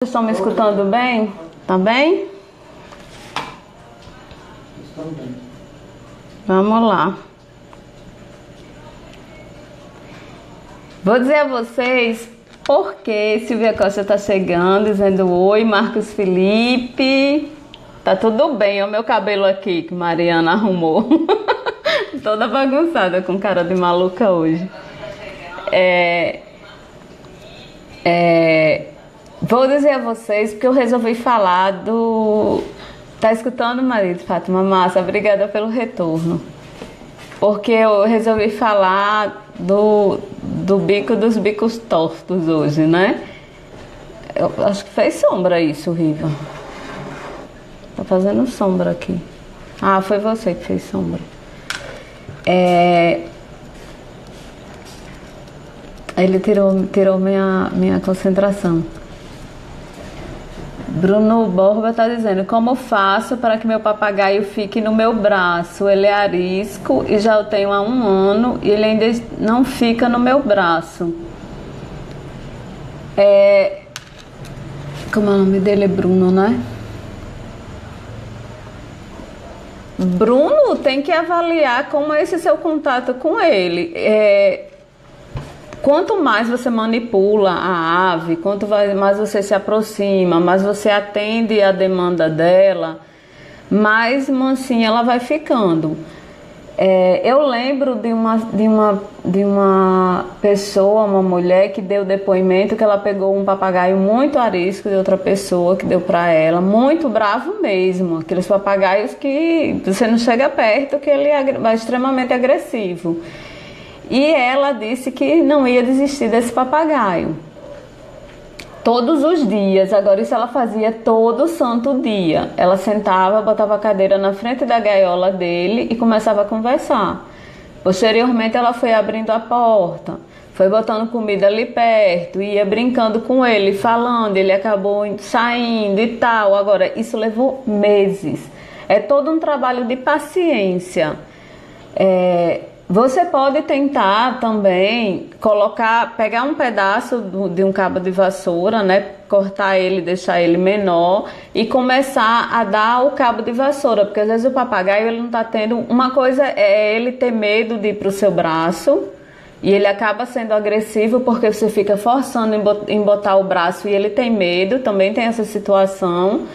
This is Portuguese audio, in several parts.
Vocês estão me escutando bem? Tá bem? Estão bem. Vamos lá. Vou dizer a vocês por que Silvia Costa tá chegando, dizendo oi, Marcos Felipe. Tá tudo bem, olha o meu cabelo aqui que Mariana arrumou. Toda bagunçada, com cara de maluca hoje. Vou dizer a vocês porque eu resolvi falar do... Tá escutando, marido? Fátima Massa, obrigada pelo retorno. Porque eu resolvi falar do bico dos bicos tortos hoje, né? Eu acho que fez sombra isso, Riva. Tá fazendo sombra aqui. Ah, foi você que fez sombra. Ele tirou minha concentração. Bruno Borba está dizendo: como faço para que meu papagaio fique no meu braço? Ele é arisco e já o tenho há 1 ano e ele ainda não fica no meu braço. Como é o nome dele? É Bruno, né? Bruno tem que avaliar como é esse seu contato com ele. Quanto mais você manipula a ave, quanto mais você se aproxima, mais você atende a demanda dela, mais mansinha ela vai ficando. Eu lembro de uma pessoa, uma mulher que deu depoimento que ela pegou um papagaio muito arisco de outra pessoa que deu para ela, muito bravo mesmo, aqueles papagaios que você não chega perto, que ele é extremamente agressivo. E ela disse que não ia desistir desse papagaio. Todos os dias, agora isso ela fazia todo santo dia. Ela sentava, botava a cadeira na frente da gaiola dele e começava a conversar. Posteriormente ela foi abrindo a porta, foi botando comida ali perto, ia brincando com ele, falando, ele acabou saindo e tal. Agora, isso levou meses. É todo um trabalho de paciência. Você pode tentar também pegar um pedaço de um cabo de vassoura, né? Cortar ele, deixar ele menor e começar a dar o cabo de vassoura, porque às vezes o papagaio ele não está tendo... Uma coisa é ele ter medo de ir para o seu braço e ele acaba sendo agressivo porque você fica forçando em botar o braço e ele tem medo, também tem essa situação.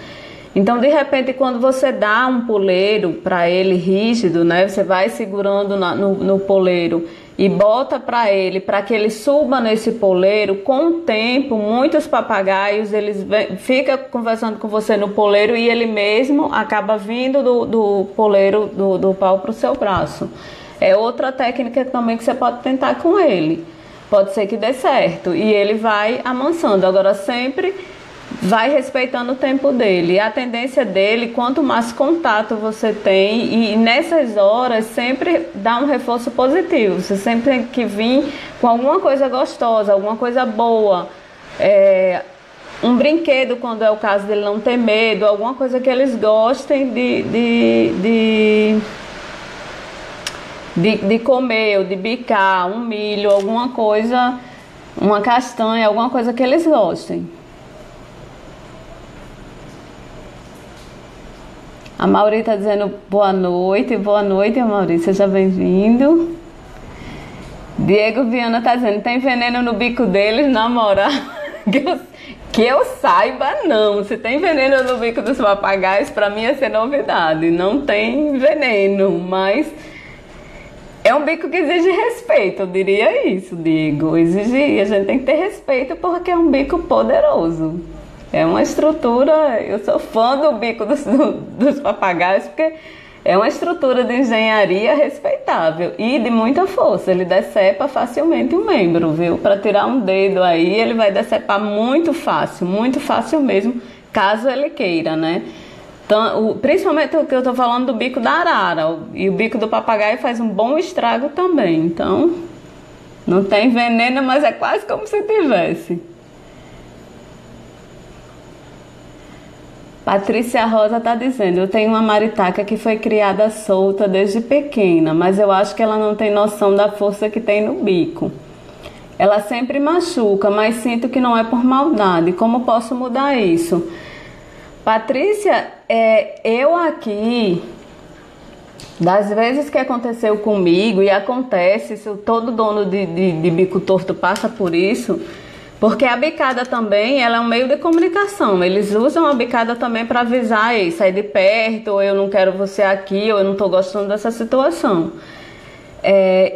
Então, de repente, quando você dá um poleiro para ele rígido, né? Você vai segurando no poleiro e bota para que ele suba nesse poleiro. Com o tempo, muitos papagaios, eles ficam conversando com você no poleiro e ele mesmo acaba vindo do poleiro do pau para o seu braço. É outra técnica também que você pode tentar com ele. Pode ser que dê certo e ele vai amansando. Agora, sempre... vai respeitando o tempo dele. A tendência dele, quanto mais contato você tem, e nessas horas sempre dá um reforço positivo. Você sempre tem que vir com alguma coisa gostosa, alguma coisa boa, um brinquedo quando é o caso dele não ter medo, alguma coisa que eles gostem de comer ou de bicar, um milho, alguma coisa, uma castanha, alguma coisa que eles gostem. A Mauri está dizendo boa noite, Mauri, seja bem-vindo. Diego Viana está dizendo, tem veneno no bico deles, na moral, que eu saiba não. Se tem veneno no bico dos papagaios, para mim ia ser novidade, não tem veneno, mas é um bico que exige respeito, eu diria isso, Diego, a gente tem que ter respeito porque é um bico poderoso. É uma estrutura, eu sou fã do bico dos papagaios, porque é uma estrutura de engenharia respeitável e de muita força. Ele decepa facilmente um membro, viu? Para tirar um dedo aí, ele vai decepar muito fácil mesmo, caso ele queira, né? Então, principalmente o que eu tô falando do bico da arara, e o bico do papagaio faz um bom estrago também. Então, não tem veneno, mas é quase como se tivesse. Patrícia Rosa está dizendo, eu tenho uma maritaca que foi criada solta desde pequena, mas eu acho que ela não tem noção da força que tem no bico. Ela sempre machuca, mas sinto que não é por maldade. Como posso mudar isso? Patrícia, eu aqui, das vezes que aconteceu comigo, e acontece, isso, todo dono de bico torto passa por isso, porque a bicada também, ela é um meio de comunicação. Eles usam a bicada também para avisar, ei, sai de perto, ou eu não quero você aqui, ou eu não estou gostando dessa situação.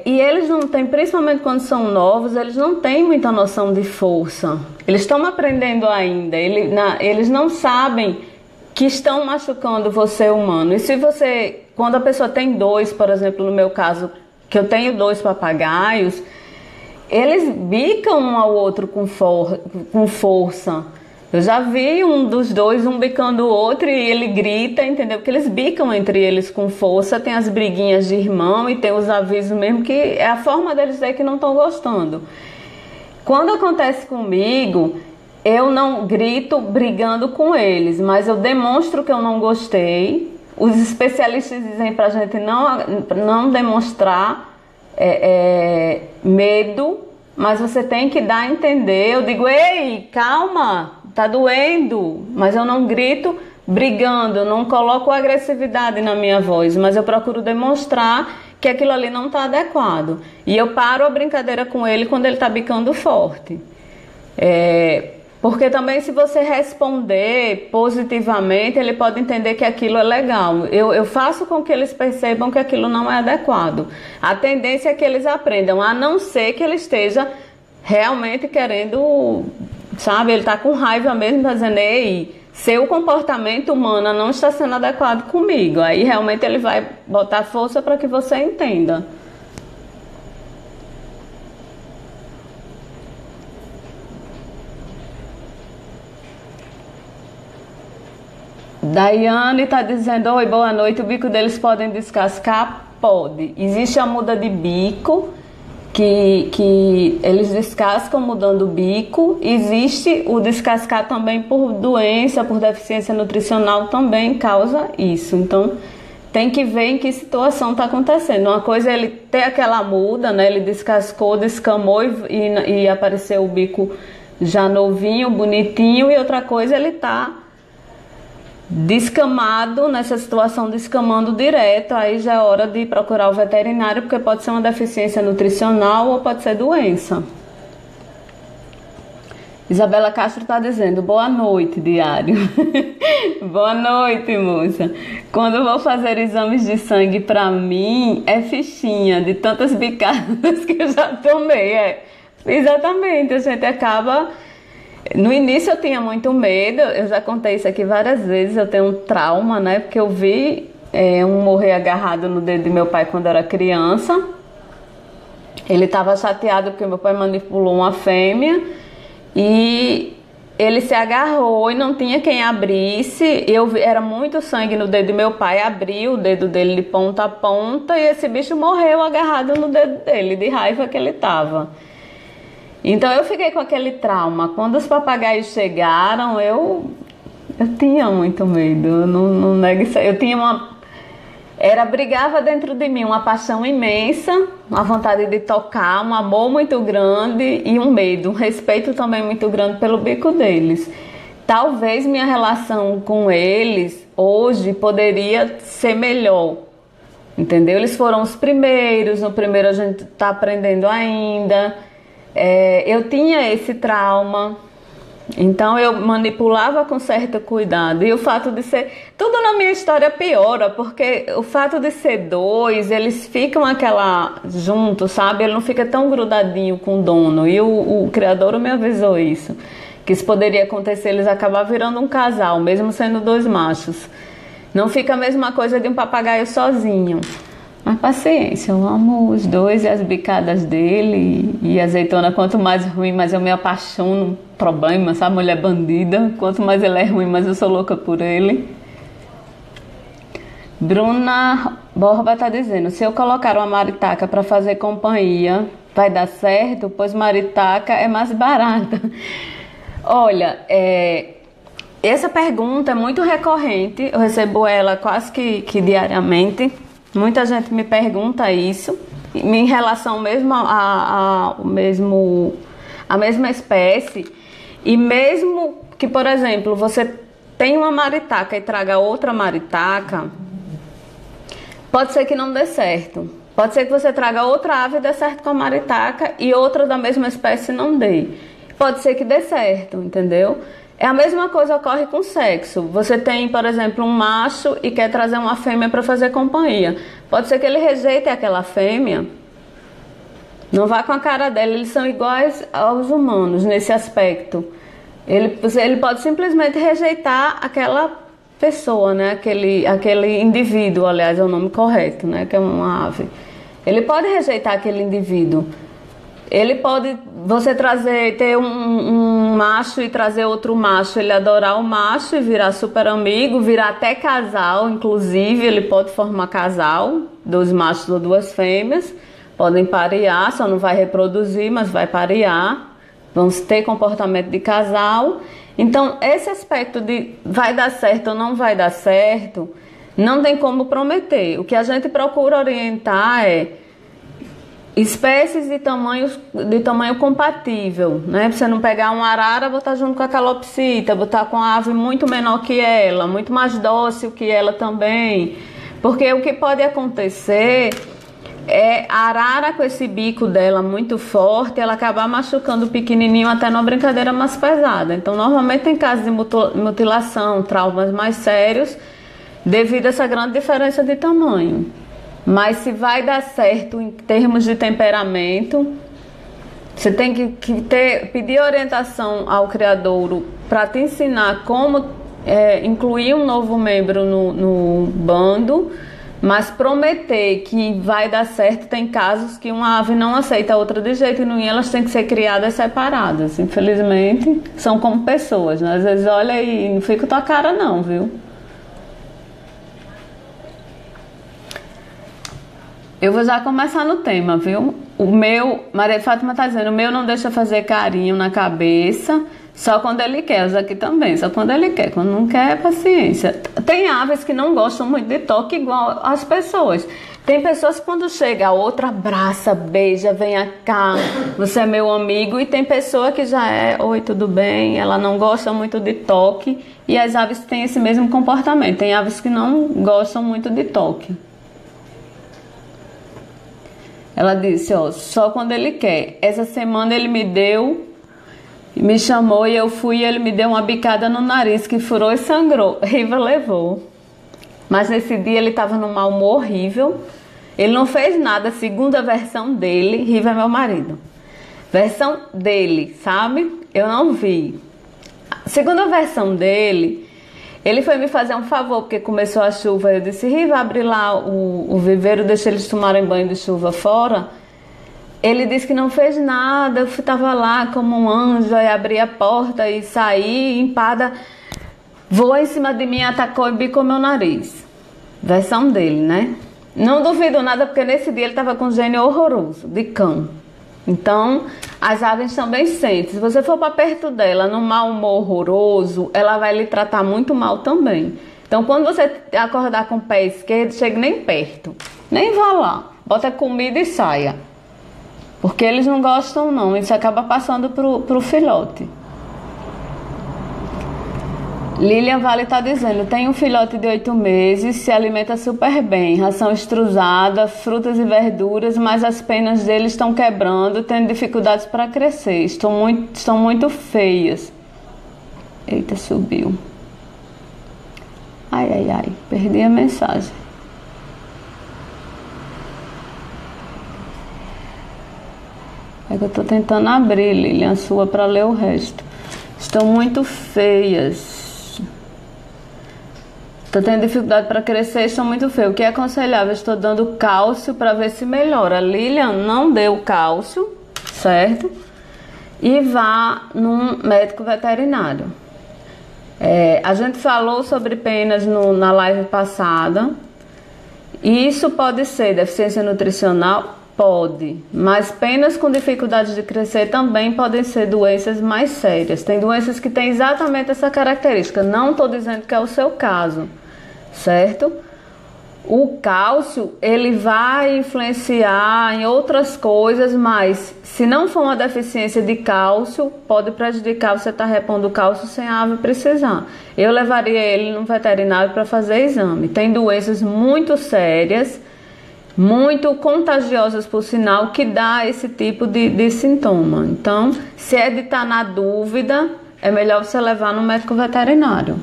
E eles não têm, principalmente quando são novos, eles não têm muita noção de força. Eles estão aprendendo ainda, eles não sabem que estão machucando você humano. E se você, quando a pessoa tem dois, por exemplo, no meu caso, que eu tenho dois papagaios, eles bicam um ao outro com força. Eu já vi um dos dois, um bicando o outro, e ele grita, entendeu? Porque eles bicam entre eles com força, tem as briguinhas de irmão e tem os avisos mesmo, que é a forma deles dizer que não estão gostando. Quando acontece comigo, eu não grito brigando com eles, mas eu demonstro que eu não gostei. Os especialistas dizem pra gente não demonstrar medo, mas você tem que dar a entender. Eu digo, ei, calma, tá doendo, mas eu não grito brigando, eu não coloco agressividade na minha voz, mas eu procuro demonstrar que aquilo ali não está adequado. E eu paro a brincadeira com ele quando ele está bicando forte. Porque também, se você responder positivamente, ele pode entender que aquilo é legal. Eu faço com que eles percebam que aquilo não é adequado. A tendência é que eles aprendam, a não ser que ele esteja realmente querendo, sabe, ele está com raiva mesmo, tá dizendo, ei, seu comportamento humano não está sendo adequado comigo. Aí realmente ele vai botar força para que você entenda. Daiane está dizendo, oi, boa noite, o bico deles podem descascar? Pode. Existe a muda de bico, que eles descascam mudando o bico. Existe o descascar também por doença, por deficiência nutricional, também causa isso. Então, tem que ver em que situação está acontecendo. Uma coisa é ele ter aquela muda, né? Ele descascou, descamou e apareceu o bico já novinho, bonitinho. E outra coisa é ele tá descamado, nessa situação descamando direto. Aí já é hora de procurar o veterinário, porque pode ser uma deficiência nutricional ou pode ser doença. Isabela Castro está dizendo, boa noite, diário. Boa noite, moça. Quando vou fazer exames de sangue, pra mim é fichinha de tantas bicadas que eu já tomei. Exatamente, a gente acaba... No início eu tinha muito medo, eu já contei isso aqui várias vezes, eu tenho um trauma, né? Porque eu vi um morrer agarrado no dedo de meu pai quando eu era criança. Ele estava chateado porque meu pai manipulou uma fêmea e ele se agarrou e não tinha quem abrisse. Era muito sangue no dedo de meu pai, abri o dedo dele de ponta a ponta e esse bicho morreu agarrado no dedo dele, de raiva que ele estava. Então eu fiquei com aquele trauma. Quando os papagaios chegaram, eu tinha muito medo, eu não nego isso. Eu tinha brigava dentro de mim uma paixão imensa, uma vontade de tocar, um amor muito grande e um medo, um respeito também muito grande pelo bico deles. Talvez minha relação com eles hoje poderia ser melhor, entendeu? Eles foram os primeiros, no primeiro a gente está aprendendo ainda. Eu tinha esse trauma, então eu manipulava com certo cuidado. E o fato de ser... Tudo na minha história piora, porque o fato de ser dois, eles ficam juntos, sabe? Ele não fica tão grudadinho com o dono. E o criador me avisou isso, que isso poderia acontecer, eles acabar virando um casal, mesmo sendo dois machos. Não fica a mesma coisa de um papagaio sozinho. Mas paciência, eu amo os dois e as bicadas dele. E azeitona, quanto mais ruim, mais eu me apaixono. Problema, sabe? Mulher bandida. Quanto mais ele é ruim, mais eu sou louca por ele. Bruna Borba tá dizendo, se eu colocar uma maritaca para fazer companhia, vai dar certo? Pois maritaca é mais barata. Olha, essa pergunta é muito recorrente. Eu recebo ela quase que diariamente. Muita gente me pergunta isso em relação mesmo a mesma espécie, e mesmo que, por exemplo, você tem uma maritaca e traga outra maritaca, pode ser que não dê certo. Pode ser que você traga outra ave e dê certo com a maritaca e outra da mesma espécie não dê. Pode ser que dê certo, entendeu? É a mesma coisa ocorre com sexo. Você tem, por exemplo, um macho e quer trazer uma fêmea para fazer companhia. Pode ser que ele rejeite aquela fêmea. Não vá com a cara dela, eles são iguais aos humanos nesse aspecto. Ele pode simplesmente rejeitar aquela pessoa, né? Aquele indivíduo, aliás, é o nome correto, né? Que é uma ave. Ele pode rejeitar aquele indivíduo. Ele pode, você ter um macho e trazer outro macho, ele adorar o macho e virar super amigo, virar até casal, inclusive, ele pode formar casal, 2 machos ou 2 fêmeas, podem parear, só não vai reproduzir, mas vai parear, vão ter comportamento de casal. Então, esse aspecto de vai dar certo ou não vai dar certo, não tem como prometer. O que a gente procura orientar é espécies de tamanho compatível, né? Pra você não pegar uma arara, botar junto com a calopsita, botar com a ave muito menor que ela, muito mais dócil que ela também. Porque o que pode acontecer é a arara com esse bico dela muito forte, ela acabar machucando o pequenininho até numa brincadeira mais pesada. Então, normalmente tem casos de mutilação, traumas mais sérios, devido a essa grande diferença de tamanho. Mas se vai dar certo em termos de temperamento, você tem que pedir orientação ao criadouro para te ensinar como incluir um novo membro no bando, mas prometer que vai dar certo. Tem casos que uma ave não aceita a outra de jeito nenhum e elas têm que ser criadas separadas. Infelizmente, são como pessoas, né? Às vezes olha aí, não fica com tua cara não, viu? Eu vou já começar no tema, viu? Maria de Fátima tá dizendo, o meu não deixa fazer carinho na cabeça, só quando ele quer. Os aqui também, só quando ele quer. Quando não quer, é paciência. Tem aves que não gostam muito de toque igual as pessoas. Tem pessoas que quando chega a outra abraça, beija, vem cá, você é meu amigo. E tem pessoa que já é, oi, tudo bem? Ela não gosta muito de toque. E as aves têm esse mesmo comportamento. Tem aves que não gostam muito de toque. Ela disse, ó, só quando ele quer. Essa semana ele me chamou e eu fui e ele me deu uma bicada no nariz que furou e sangrou. Riva levou. Mas nesse dia ele estava num mau humor horrível. Ele não fez nada, segundo a versão dele. Riva é meu marido. Versão dele, sabe? Eu não vi. Segundo a versão dele, ele foi me fazer um favor, porque começou a chuva. Eu disse, Riva, abre lá o viveiro, deixa eles tomarem banho de chuva fora. Ele disse que não fez nada, eu estava lá como um anjo, aí abri a porta e saí, empada, voou em cima de mim, atacou e bicou meu nariz. Versão dele, né? Não duvido nada, porque nesse dia ele estava com um gênio horroroso, de cão. Então, as aves também sentem. Se você for para perto dela num mau humor horroroso, ela vai lhe tratar muito mal também. Então, quando você acordar com o pé esquerdo, chegue nem perto. Nem vá lá. Bota comida e saia. Porque eles não gostam não. Isso acaba passando pro filhote. Lilian Vale está dizendo, tem um filhote de 8 meses, se alimenta super bem, ração extrusada, frutas e verduras, mas as penas dele estão quebrando, tendo dificuldades para crescer, estão muito feias. Eita, subiu. Ai, ai, ai, perdi a mensagem. É que eu estou tentando abrir, Lilian, sua, para ler o resto. Estão muito feias. Estou tendo dificuldade para crescer, estão muito feios. O que é aconselhável? Estou dando cálcio para ver se melhora. Lilian, não deu cálcio, certo? E vá num médico veterinário. A gente falou sobre penas na live passada. Isso pode ser deficiência nutricional? Pode. Mas penas com dificuldade de crescer também podem ser doenças mais sérias. Tem doenças que têm exatamente essa característica. Não estou dizendo que é o seu caso, certo? O cálcio, ele vai influenciar em outras coisas, mas se não for uma deficiência de cálcio, pode prejudicar você estar repondo cálcio sem a ave precisar. Eu levaria ele no veterinário para fazer exame. Tem doenças muito sérias, muito contagiosas por sinal, que dá esse tipo de sintoma. Então, se é de estar na dúvida, é melhor você levar no médico veterinário.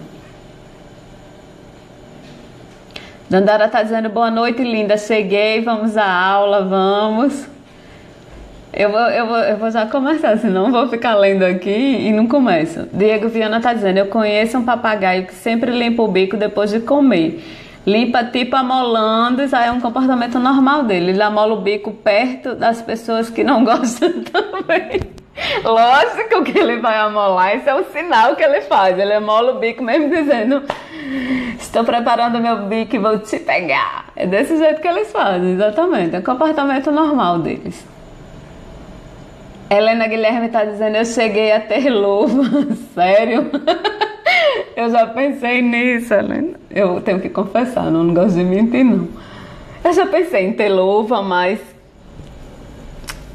Dandara tá dizendo boa noite, linda. Cheguei, vamos à aula, vamos. Eu vou já começar, senão vou ficar lendo aqui e não começo. Diego Viana tá dizendo: eu conheço um papagaio que sempre limpa o bico depois de comer. Limpa tipo amolando, isso aí é um comportamento normal dele. Ele amola o bico perto das pessoas que não gostam também. Lógico que ele vai amolar, isso é o sinal que ele faz. Ele amola o bico mesmo dizendo: estou preparando meu bico e vou te pegar. É desse jeito que eles fazem, exatamente. É o comportamento normal deles. Helena Guilherme está dizendo: eu cheguei a ter luva. Sério? Eu já pensei nisso, Helena. Eu tenho que confessar, não gosto de mentir, não. Eu já pensei em ter luva, mas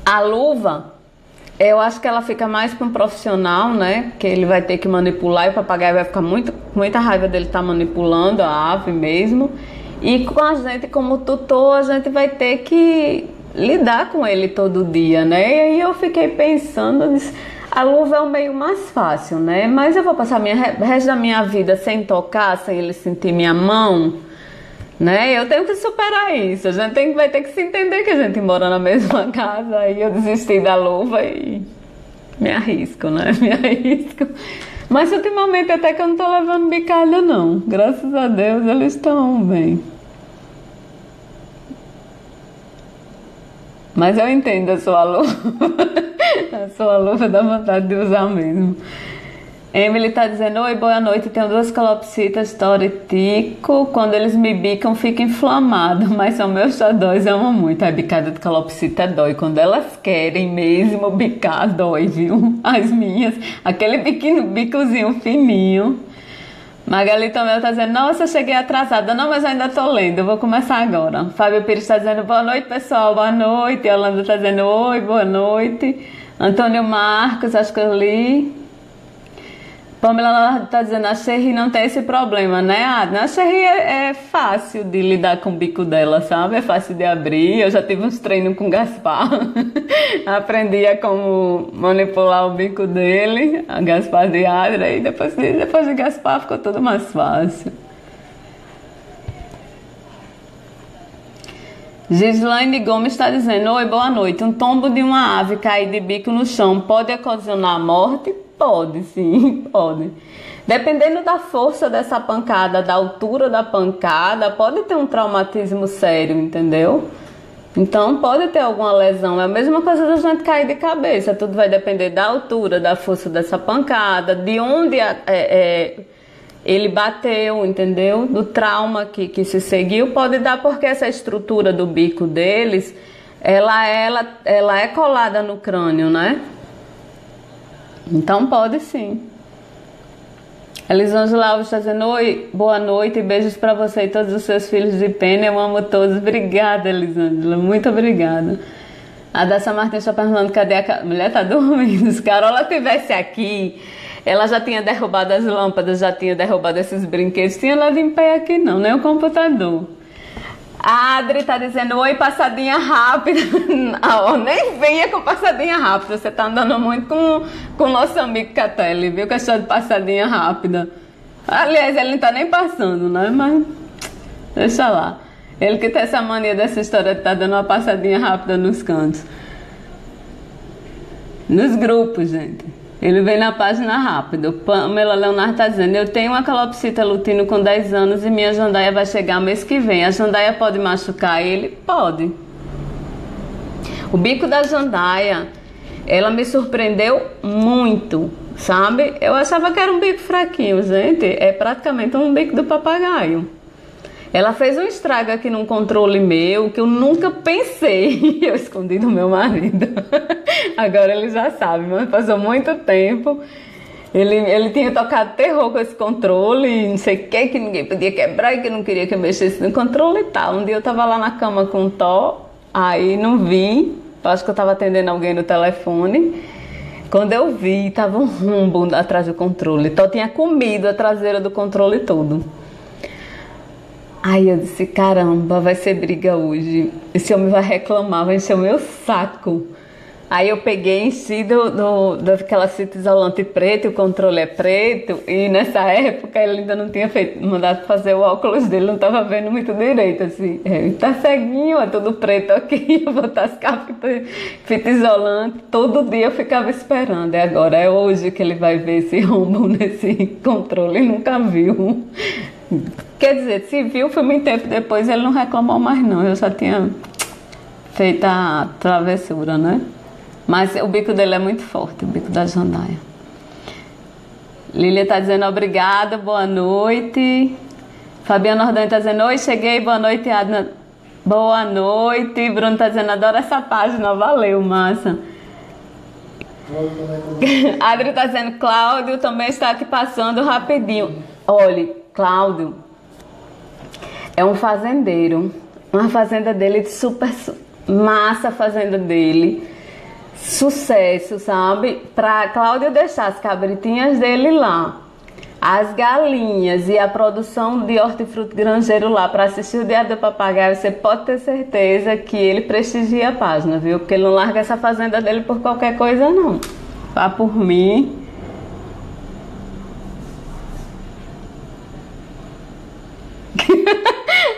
a luva, eu acho que ela fica mais para um profissional, né? Que ele vai ter que manipular e o papagaio vai ficar com muita raiva dele estar manipulando a ave mesmo. E com a gente, como tutor, a gente vai ter que lidar com ele todo dia, né? E aí eu fiquei pensando, a luva é o meio mais fácil, né? Mas eu vou passar o resto da minha vida sem tocar, sem ele sentir minha mão, né? Eu tenho que superar isso. A gente vai ter que se entender que a gente mora na mesma casa. Aí eu desisti da luva e me arrisco, né? Me arrisco. Mas ultimamente até que eu não tô levando bicalha, não. Graças a Deus eles estão bem. Mas eu entendo a sua luva. A sua luva dá vontade de usar mesmo. Emily tá dizendo: oi, boa noite. Tenho 2 calopsitas toritico. Quando eles me bicam, fica inflamado. Mas são meus xodóis, eu amo muito. A bicada de calopsita dói. Quando elas querem mesmo bicar, dói, viu? As minhas. Aquele bicozinho fininho. Magali Tomel tá dizendo: nossa, eu cheguei atrasada. Não, mas eu ainda tô lendo, eu vou começar agora. Fábio Pires tá dizendo: boa noite, pessoal, boa noite. Yolanda tá dizendo: oi, boa noite. Antônio Marcos, acho que eu li. Pamela tá dizendo: a Cherry não tem esse problema, né? A Cherry é fácil de lidar com o bico dela, sabe? É fácil de abrir. Eu já tive uns treinos com o Gaspar. Aprendi a como manipular o bico dele, a Gaspar de Adra. E depois de Gaspar ficou tudo mais fácil. Gislaine Gomes está dizendo: oi, boa noite. Um tombo de uma ave cair de bico no chão pode ocasionar morte? Pode, sim, pode. Dependendo da força dessa pancada, da altura da pancada, pode ter um traumatismo sério, entendeu? Então pode ter alguma lesão. É a mesma coisa da gente cair de cabeça. Tudo vai depender da altura, da força dessa pancada, de onde ele bateu, entendeu? Do trauma que se seguiu. Pode dar porque essa estrutura do bico deles, ela é colada no crânio, né? Então pode sim. Elisângela Alves está dizendo: oi, boa noite, beijos para você e todos os seus filhos de pena, eu amo todos. Obrigada, Elisângela, muito obrigada. A Daça Martins está perguntando: cadê a mulher? Está dormindo. Se Carola estivesse aqui, ela já tinha derrubado as lâmpadas, já tinha derrubado esses brinquedos, tinha lado em pé aqui não, nem o computador. A Adri tá dizendo: oi, passadinha rápida. Não, nem venha com passadinha rápida. Você tá andando muito com o nosso amigo Catelli, viu? Questão de passadinha rápida. Aliás, ele não tá nem passando, né? Mas deixa lá. Ele que tem essa mania dessa história de tá dando uma passadinha rápida nos cantos. Nos grupos, gente. Ele vem na página rápido. Pamela Leonardo está dizendo: eu tenho uma calopsita lutino com 10 anos e minha jandaia vai chegar mês que vem. A jandaia pode machucar ele? Pode. O bico da jandaia, ela me surpreendeu muito, sabe? Eu achava que era um bico fraquinho, gente. É praticamente um bico do papagaio. Ela fez um estrago aqui num controle meu que eu nunca pensei. Eu escondi do meu marido. Agora ele já sabe, mas passou muito tempo. Ele tinha tocado terror com esse controle, não sei o que ninguém podia quebrar e que não queria que eu mexesse no controle e tal. Um dia eu tava lá na cama com o Thó, aí não vi, acho que eu tava atendendo alguém no telefone. Quando eu vi, tava um rombo atrás do controle. Thó tinha comido a traseira do controle todo. Aí eu disse, caramba, vai ser briga hoje. Esse homem vai reclamar, vai encher o meu saco. Aí eu peguei, enchi daquela fita isolante preta, o controle é preto, e nessa época ele ainda não tinha mandado fazer o óculos dele, não estava vendo muito direito, assim. Tá ceguinho, é tudo preto aqui, eu vou tascar fita isolante. Todo dia eu ficava esperando, e agora é hoje que ele vai ver esse rombo nesse controle, nunca viu. Quer dizer, se viu, foi muito tempo depois, ele não reclamou mais não, eu só tinha feito a travessura, né? Mas o bico dele é muito forte, o bico da jandaia. Lília tá dizendo obrigada, boa noite. Fabiana Ordonho tá dizendo, oi, cheguei, boa noite, Adna. Boa noite. Bruno tá dizendo, adoro essa página, valeu, massa. Adri tá dizendo, Cláudio também está aqui passando rapidinho. Olha, Cláudio é um fazendeiro. Uma fazenda dele super massa, a fazenda dele. Sucesso, sabe? Pra Cláudio deixar as cabritinhas dele lá, as galinhas e a produção de hortifruti granjeiro lá para assistir o Diário do Papagaio, você pode ter certeza que ele prestigia a página, viu? Porque ele não larga essa fazenda dele por qualquer coisa, não. Vá por mim.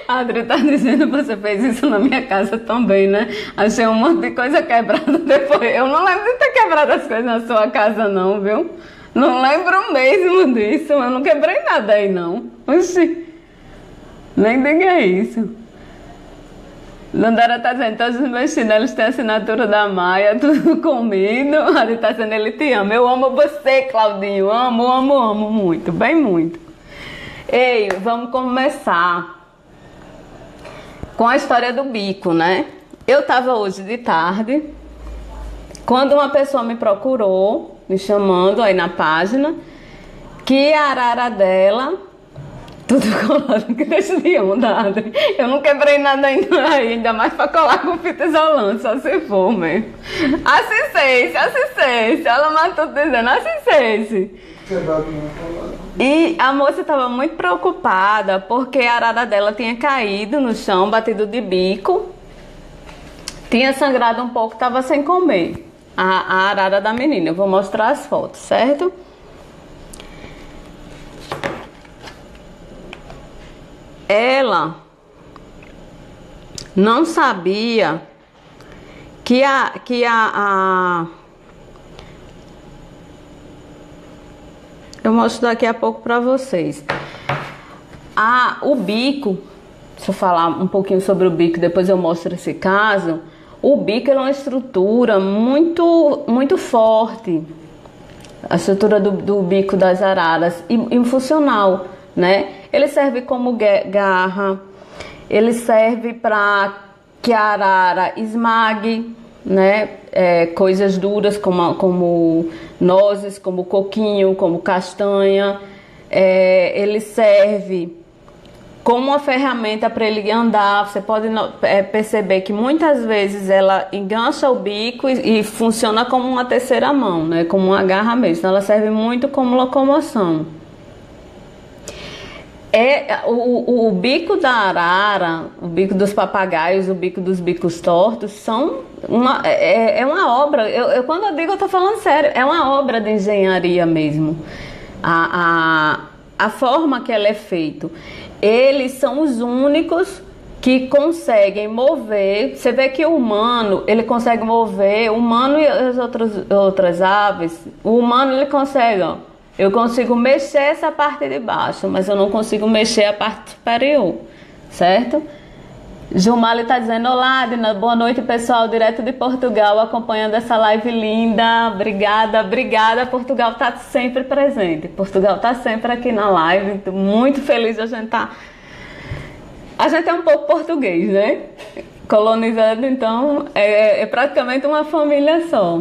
A Adri tá dizendo, você fez isso na minha casa também, né? Achei um monte de coisa quebrada depois. Eu não lembro de ter quebrado as coisas na sua casa não, viu? Não lembro mesmo disso, eu não quebrei nada aí não. Oxi, nem diga isso. Landara tá dizendo, todos os meus chinelos têm a assinatura da Maia, tudo comido. A Adri tá dizendo, ele te ama. Eu amo você, Claudinho, amo muito, bem muito. Ei, vamos começar com a história do bico, né? Eu tava hoje de tarde, quando uma pessoa me procurou, me chamando aí na página, que a arara dela, tudo colado, que deixa de onda, Adri. Eu não quebrei nada ainda mais pra colar com fita isolante, só se for mesmo. Assistência, ela matou dizendo, assistência. E a moça estava muito preocupada porque a arara dela tinha caído no chão, batido de bico, tinha sangrado um pouco, estava sem comer. A arara da menina, eu vou mostrar as fotos, certo? Ela não sabia que eu mostro daqui a pouco para vocês. O bico, deixa eu falar um pouquinho sobre o bico, depois eu mostro esse caso. O bico é uma estrutura muito forte. A estrutura do bico das araras e funcional, né? Ele serve como garra, ele serve para que a arara esmague, né? Coisas duras como nozes, como coquinho, como castanha. Ele serve como uma ferramenta para ele andar. Você pode perceber que muitas vezes ela engancha o bico e funciona como uma terceira mão, né? Como uma garra mesmo. Então, ela serve muito como locomoção. O bico da arara, o bico dos papagaios, o bico dos bicos tortos são uma obra. Quando eu digo, eu tô falando sério, é uma obra de engenharia mesmo. A forma que ela é feita. Eles são os únicos que conseguem mover. Você vê que o humano, ele consegue mover, o humano e as outras aves, o humano ele consegue, ó. Eu consigo mexer essa parte de baixo, mas eu não consigo mexer a parte superior, certo? Jumali está dizendo, olá, Adina, boa noite, pessoal, direto de Portugal, acompanhando essa live linda. Obrigada, Portugal está sempre presente. Portugal está sempre aqui na live, tô muito feliz de a gente estar. A gente é um pouco português, né? Colonizado, então, é praticamente uma família só.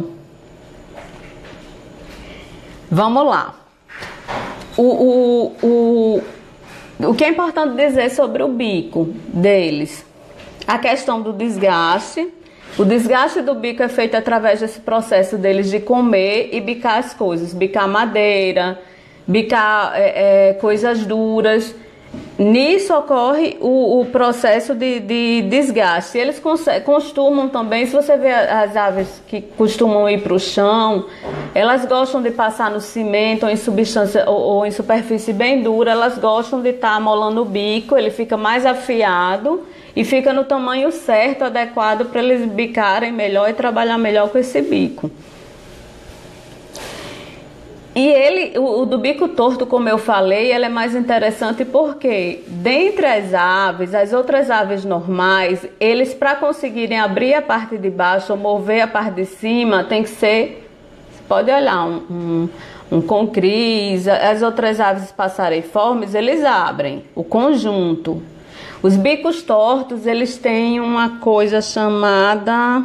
Vamos lá. O que é importante dizer sobre o bico deles? A questão do desgaste. O desgaste do bico é feito através desse processo deles de comer e bicar as coisas. Bicar madeira, bicar coisas duras. Nisso ocorre o processo de desgaste. Eles costumam também, se você vê as aves que costumam ir para o chão, elas gostam de passar no cimento ou em substância ou em superfície bem dura. Elas gostam de estar amolando o bico, ele fica mais afiado e fica no tamanho certo, adequado para eles bicarem melhor e trabalhar melhor com esse bico. E o do bico torto, como eu falei, ele é mais interessante porque, dentre as aves, as outras aves normais, eles, para conseguirem abrir a parte de baixo ou mover a parte de cima, tem que ser, você pode olhar, um concris. As outras aves passareiformes, eles abrem o conjunto. Os bicos tortos, eles têm uma coisa chamada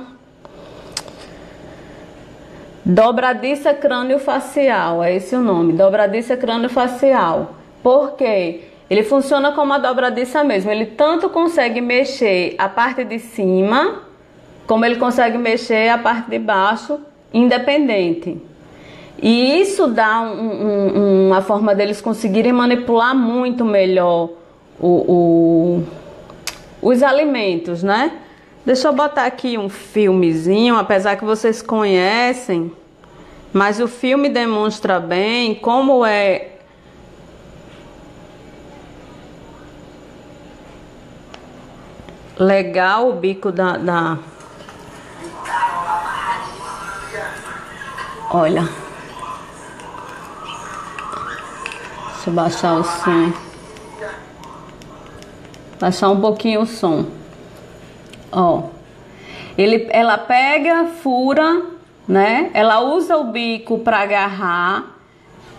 dobradiça crânio-facial, é esse o nome, dobradiça crânio-facial. Por quê? Ele funciona como a dobradiça mesmo, ele tanto consegue mexer a parte de cima, como ele consegue mexer a parte de baixo, independente. E isso dá uma forma deles conseguirem manipular muito melhor os alimentos, né? Deixa eu botar aqui um filmezinho, apesar que vocês conhecem, mas o filme demonstra bem como é legal o bico Olha. Deixa eu baixar o som. Baixar um pouquinho o som. Ó, ela pega, fura, né? Ela usa o bico para agarrar,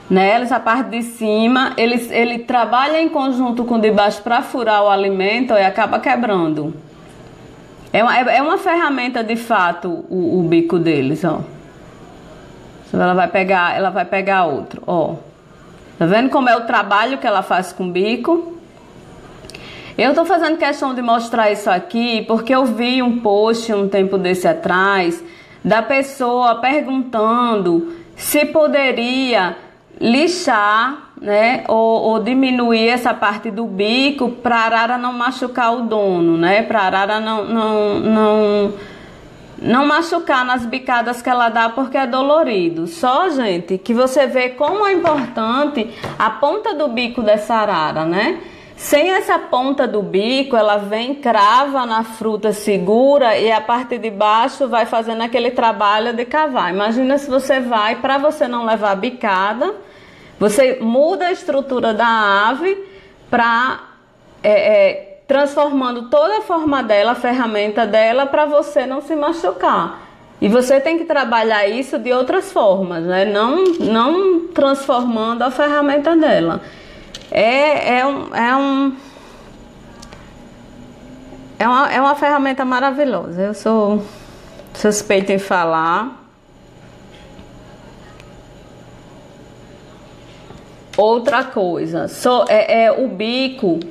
né? Essa parte de cima, ele trabalha em conjunto com o de baixo para furar o alimento e acaba quebrando. É uma ferramenta de fato o bico deles, ó. Ela vai pegar outro, ó. Tá vendo como é o trabalho que ela faz com o bico? Eu tô fazendo questão de mostrar isso aqui porque eu vi um post um tempo desse atrás da pessoa perguntando se poderia lixar, né, ou diminuir essa parte do bico para a arara não machucar o dono, né, para a arara não machucar nas bicadas que ela dá porque é dolorido. Só, gente, que você vê como é importante a ponta do bico dessa arara, né? Sem essa ponta do bico, ela vem, crava na fruta, segura e a parte de baixo vai fazendo aquele trabalho de cavar. Imagina se você vai, para você não levar bicada, você muda a estrutura da ave para transformando toda a forma dela, a ferramenta dela, para você não se machucar. E você tem que trabalhar isso de outras formas, né? Não transformando a ferramenta dela. É uma ferramenta maravilhosa. Eu sou suspeita em falar. Outra coisa, o bico,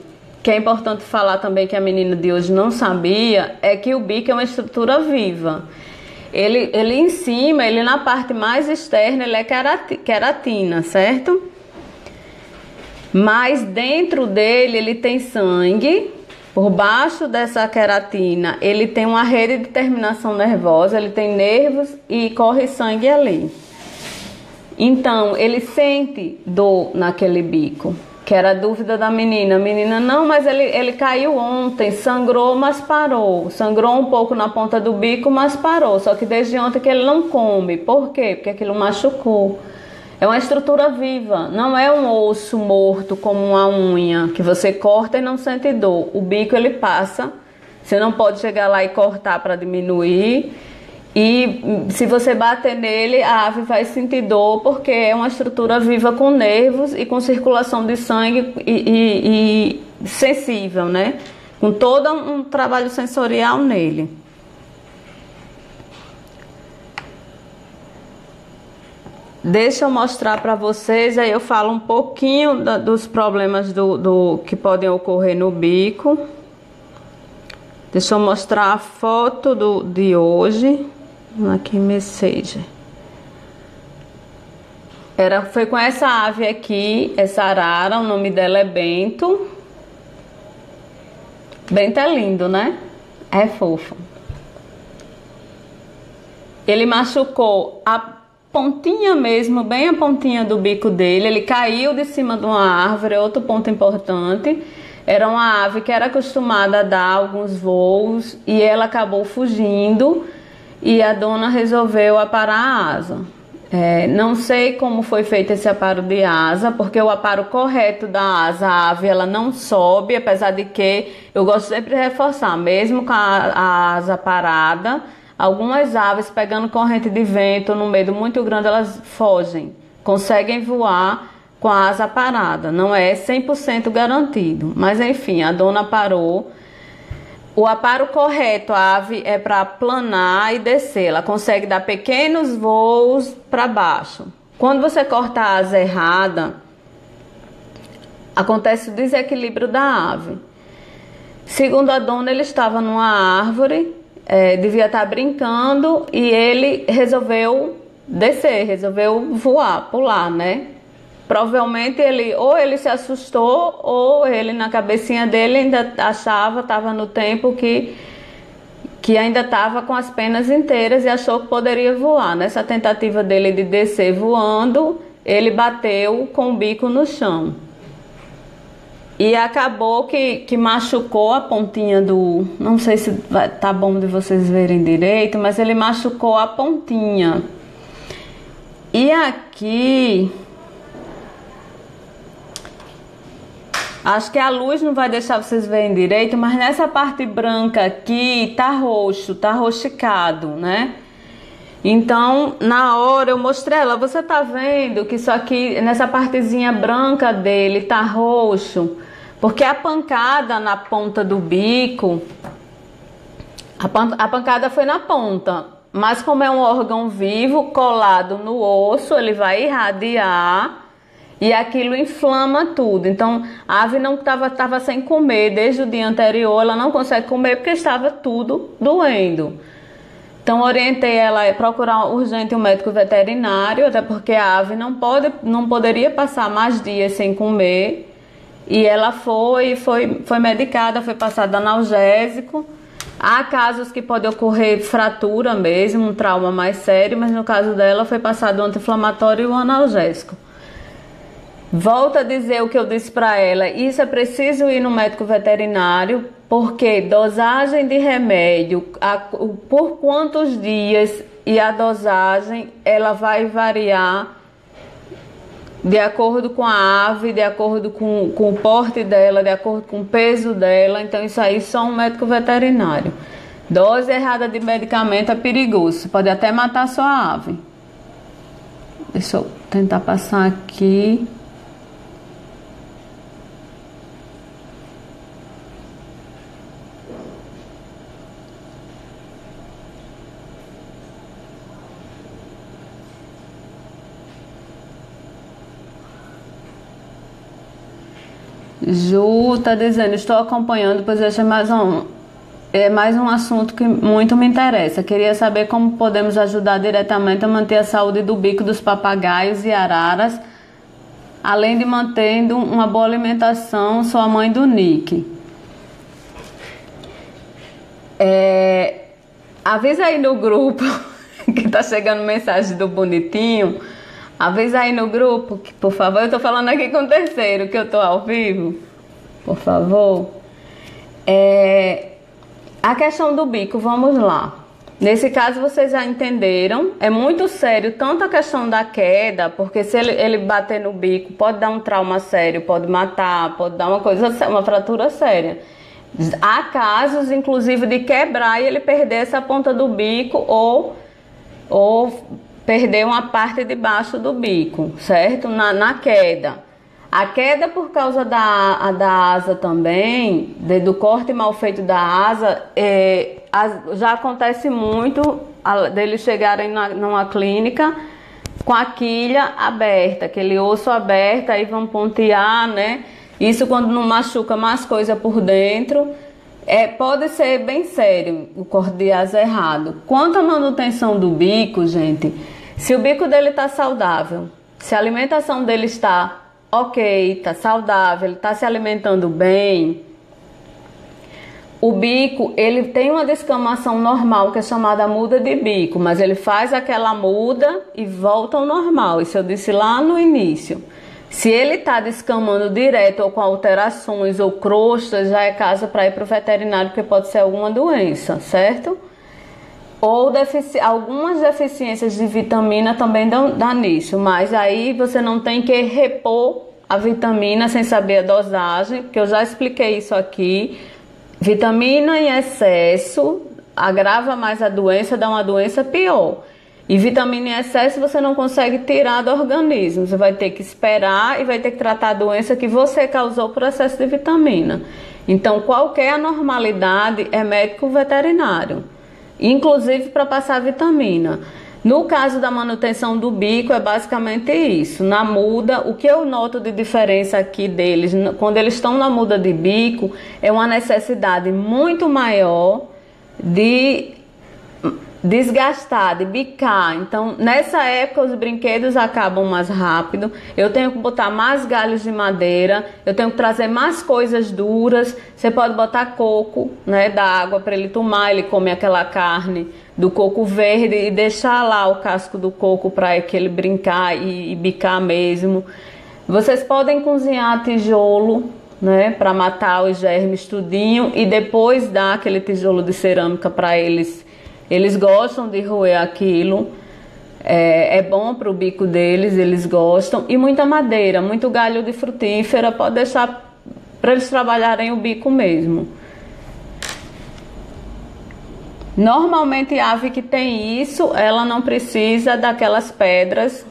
que é importante falar também que a menina de hoje não sabia, é que o bico é uma estrutura viva. Ele em cima, ele na parte mais externa, ele é queratina, certo? Mas dentro dele ele tem sangue, por baixo dessa queratina ele tem uma rede de terminação nervosa, ele tem nervos e corre sangue ali. Então ele sente dor naquele bico, que era a dúvida da menina. A menina, não, mas ele caiu ontem, sangrou, mas parou. Sangrou um pouco na ponta do bico, mas parou. Só que desde ontem que ele não come. Por quê? Porque aquilo machucou. É uma estrutura viva, não é um osso morto como uma unha, que você corta e não sente dor. O bico ele passa, você não pode chegar lá e cortar para diminuir. E se você bater nele, a ave vai sentir dor, porque é uma estrutura viva com nervos e com circulação de sangue e sensível, né? Com todo um trabalho sensorial nele. Deixa eu mostrar para vocês, aí eu falo um pouquinho dos problemas do que podem ocorrer no bico. Deixa eu mostrar a foto de hoje. Aqui, Messenger. Foi com essa ave aqui, essa arara, o nome dela é Bento. Bento é lindo, né? É fofo. Ele machucou a pontinha mesmo, bem a pontinha do bico dele. Ele caiu de cima de uma árvore, outro ponto importante. Era uma ave que era acostumada a dar alguns voos e ela acabou fugindo e a dona resolveu aparar a asa. Não sei como foi feito esse aparo de asa, porque o aparo correto da asa, a ave ela não sobe, apesar de que eu gosto sempre de reforçar, mesmo com a asa parada, algumas aves pegando corrente de vento no medo muito grande, elas fogem, conseguem voar com a asa parada. Não é 100% garantido, mas enfim, a dona parou. O aparo correto, a ave é para planar e descer, ela consegue dar pequenos voos para baixo. Quando você corta a asa errada, acontece o desequilíbrio da ave. Segundo a dona, ele estava numa árvore, devia estar brincando e ele resolveu descer, resolveu voar, pular, né? Provavelmente ou ele se assustou ou ele na cabecinha dele ainda achava, estava no tempo que ainda estava com as penas inteiras e achou que poderia voar. Nessa tentativa dele de descer voando, ele bateu com o bico no chão. E acabou que machucou a pontinha do... Não sei se tá bom de vocês verem direito, mas ele machucou a pontinha. E aqui... Acho que a luz não vai deixar vocês verem direito, mas nessa parte branca aqui tá roxo, tá roxicado, né? Então, na hora eu mostrei ela, você tá vendo que isso aqui, nessa partezinha branca dele tá roxo? Porque a pancada na ponta do bico, a pancada foi na ponta, mas como é um órgão vivo colado no osso, ele vai irradiar e aquilo inflama tudo. Então a ave não estava sem comer desde o dia anterior, ela não consegue comer porque estava tudo doendo. Então orientei ela a procurar urgente um médico veterinário, até porque a ave não poderia passar mais dias sem comer. E ela foi medicada, foi passada analgésico. Há casos que pode ocorrer fratura mesmo, um trauma mais sério, mas no caso dela foi passado o anti-inflamatório e o analgésico. Volto a dizer o que eu disse para ela, isso é preciso ir no médico veterinário, porque dosagem de remédio, por quantos dias e a dosagem, ela vai variar de acordo com a ave, de acordo com o porte dela, de acordo com o peso dela. Então isso aí só um médico veterinário. Dose errada de medicamento é perigoso, pode até matar a sua ave. Deixa eu tentar passar aqui. Ju tá dizendo, estou acompanhando, pois este é mais um assunto que muito me interessa. Queria saber como podemos ajudar diretamente a manter a saúde do bico dos papagaios e araras, além de mantendo uma boa alimentação. Sou a mãe do Nick. Avisa aí no grupo que tá chegando mensagem do Bonitinho. Avisa aí no grupo, que, por favor, eu tô falando aqui com o terceiro, que eu tô ao vivo. Por favor. A questão do bico, vamos lá. Nesse caso, vocês já entenderam. É muito sério, tanto a questão da queda, porque se ele bater no bico, pode dar um trauma sério, pode matar, pode dar uma fratura séria. Há casos, inclusive, de quebrar e ele perder essa ponta do bico ou perder uma parte de baixo do bico, certo? Na queda. A queda por causa da asa também, do corte mal feito da asa, já acontece muito deles chegarem numa clínica com a quilha aberta, aquele osso aberto, aí vão pontear, né? Isso quando não machuca mais coisa por dentro. Pode ser bem sério o corte de asa errado. Quanto à manutenção do bico, gente, se o bico dele está saudável, se a alimentação dele está ok, está saudável, ele está se alimentando bem, o bico, ele tem uma descamação normal, que é chamada muda de bico, mas ele faz aquela muda e volta ao normal. Isso eu disse lá no início. Se ele está descamando direto ou com alterações ou crostas, já é caso para ir para o veterinário, porque pode ser alguma doença, certo? Ou algumas deficiências de vitamina também dá nisso, mas aí você não tem que repor a vitamina sem saber a dosagem, porque eu já expliquei isso aqui. Vitamina em excesso agrava mais a doença, dá uma doença pior. E vitamina em excesso você não consegue tirar do organismo. Você vai ter que esperar e vai ter que tratar a doença que você causou por excesso de vitamina. Então, qualquer anormalidade é médico veterinário, inclusive para passar vitamina. No caso da manutenção do bico, é basicamente isso. Na muda, o que eu noto de diferença aqui deles, quando eles estão na muda de bico, é uma necessidade muito maior de desgastar, de bicar. Então, nessa época, os brinquedos acabam mais rápido. Eu tenho que botar mais galhos de madeira, eu tenho que trazer mais coisas duras. Você pode botar coco, né, da água para ele tomar, ele come aquela carne do coco verde e deixar lá o casco do coco para que ele brincar e bicar mesmo. Vocês podem cozinhar tijolo, né, para matar os germes tudinho e depois dar aquele tijolo de cerâmica para eles. Eles gostam de roer aquilo, é bom para o bico deles, eles gostam. E muita madeira, muito galho de frutífera, pode deixar para eles trabalharem o bico mesmo. Normalmente a ave que tem isso, ela não precisa daquelas pedras,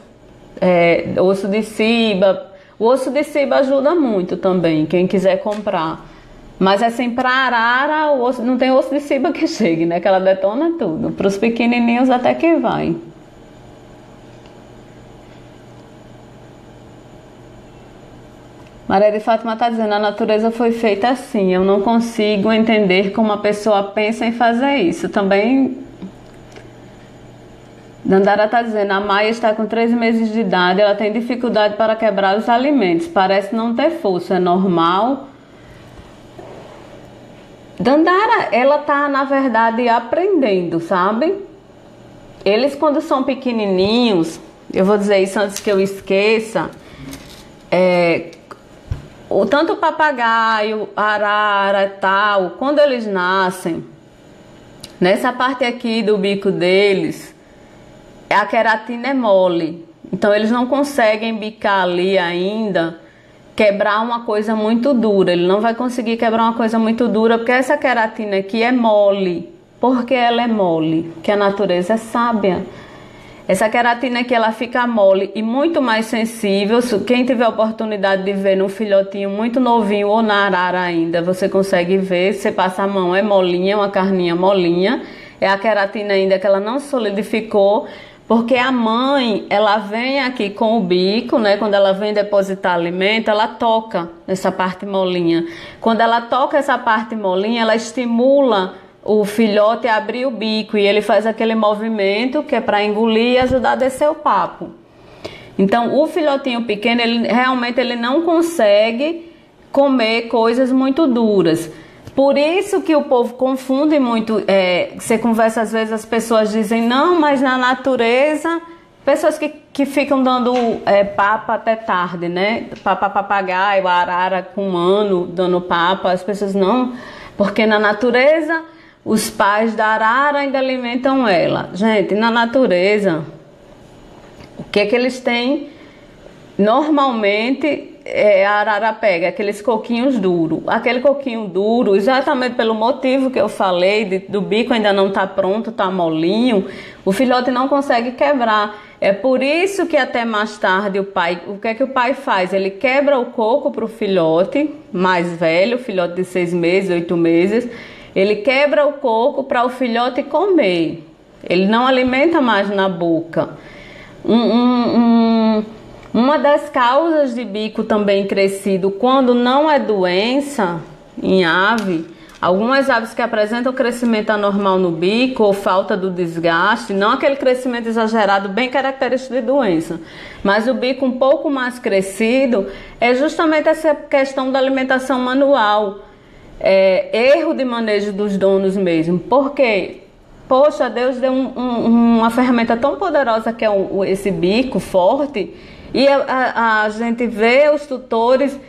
osso de ciba. O osso de ciba ajuda muito também, quem quiser comprar. Mas assim, para arara, não tem osso de ciba que chegue, né? Que ela detona tudo. Para os pequenininhos até que vai. Maria de Fátima está dizendo, a natureza foi feita assim. Eu não consigo entender como a pessoa pensa em fazer isso. Também, Dandara está dizendo, a Maia está com 3 meses de idade, ela tem dificuldade para quebrar os alimentos. Parece não ter força, é normal? Dandara, ela tá, na verdade, aprendendo, sabe? Eles, quando são pequenininhos, eu vou dizer isso antes que eu esqueça, tanto o papagaio, arara e tal, quando eles nascem, nessa parte aqui do bico deles, a queratina é mole. Então, eles não conseguem bicar ali ainda, quebrar uma coisa muito dura. Ele não vai conseguir quebrar uma coisa muito dura, porque essa queratina aqui é mole. Por que ela é mole? Porque a natureza é sábia. Essa queratina aqui, ela fica mole e muito mais sensível. Quem tiver a oportunidade de ver num filhotinho muito novinho ou na arara ainda, você consegue ver. Você passa a mão, é molinha, uma carninha molinha. É a queratina ainda que ela não solidificou. Porque a mãe, ela vem aqui com o bico, né? Quando ela vem depositar alimento, ela toca essa parte molinha. Quando ela toca essa parte molinha, ela estimula o filhote a abrir o bico. E ele faz aquele movimento que é para engolir e ajudar a descer o papo. Então, o filhotinho pequeno, realmente ele não consegue comer coisas muito duras. Por isso que o povo confunde muito, você conversa às vezes, as pessoas dizem, não, mas na natureza, pessoas que ficam dando papa até tarde, né? Papa papagaio, arara com humano dando papa, as pessoas não, porque na natureza os pais da arara ainda alimentam ela. Gente, na natureza, o que é que eles têm? Normalmente a arara pega aqueles coquinhos duros. Aquele coquinho duro, exatamente pelo motivo que eu falei, do bico ainda não está pronto, está molinho, o filhote não consegue quebrar. É por isso que até mais tarde o que é que o pai faz? Ele quebra o coco para o filhote mais velho, filhote de 6 meses, 8 meses, ele quebra o coco para o filhote comer. Ele não alimenta mais na boca. Uma das causas de bico também crescido, quando não é doença em ave, algumas aves que apresentam crescimento anormal no bico ou falta do desgaste, não aquele crescimento exagerado bem característico de doença, mas o bico um pouco mais crescido, é justamente essa questão da alimentação manual, erro de manejo dos donos mesmo. Por quê? Poxa, Deus deu uma ferramenta tão poderosa que é esse bico forte, e a gente vê os tutores,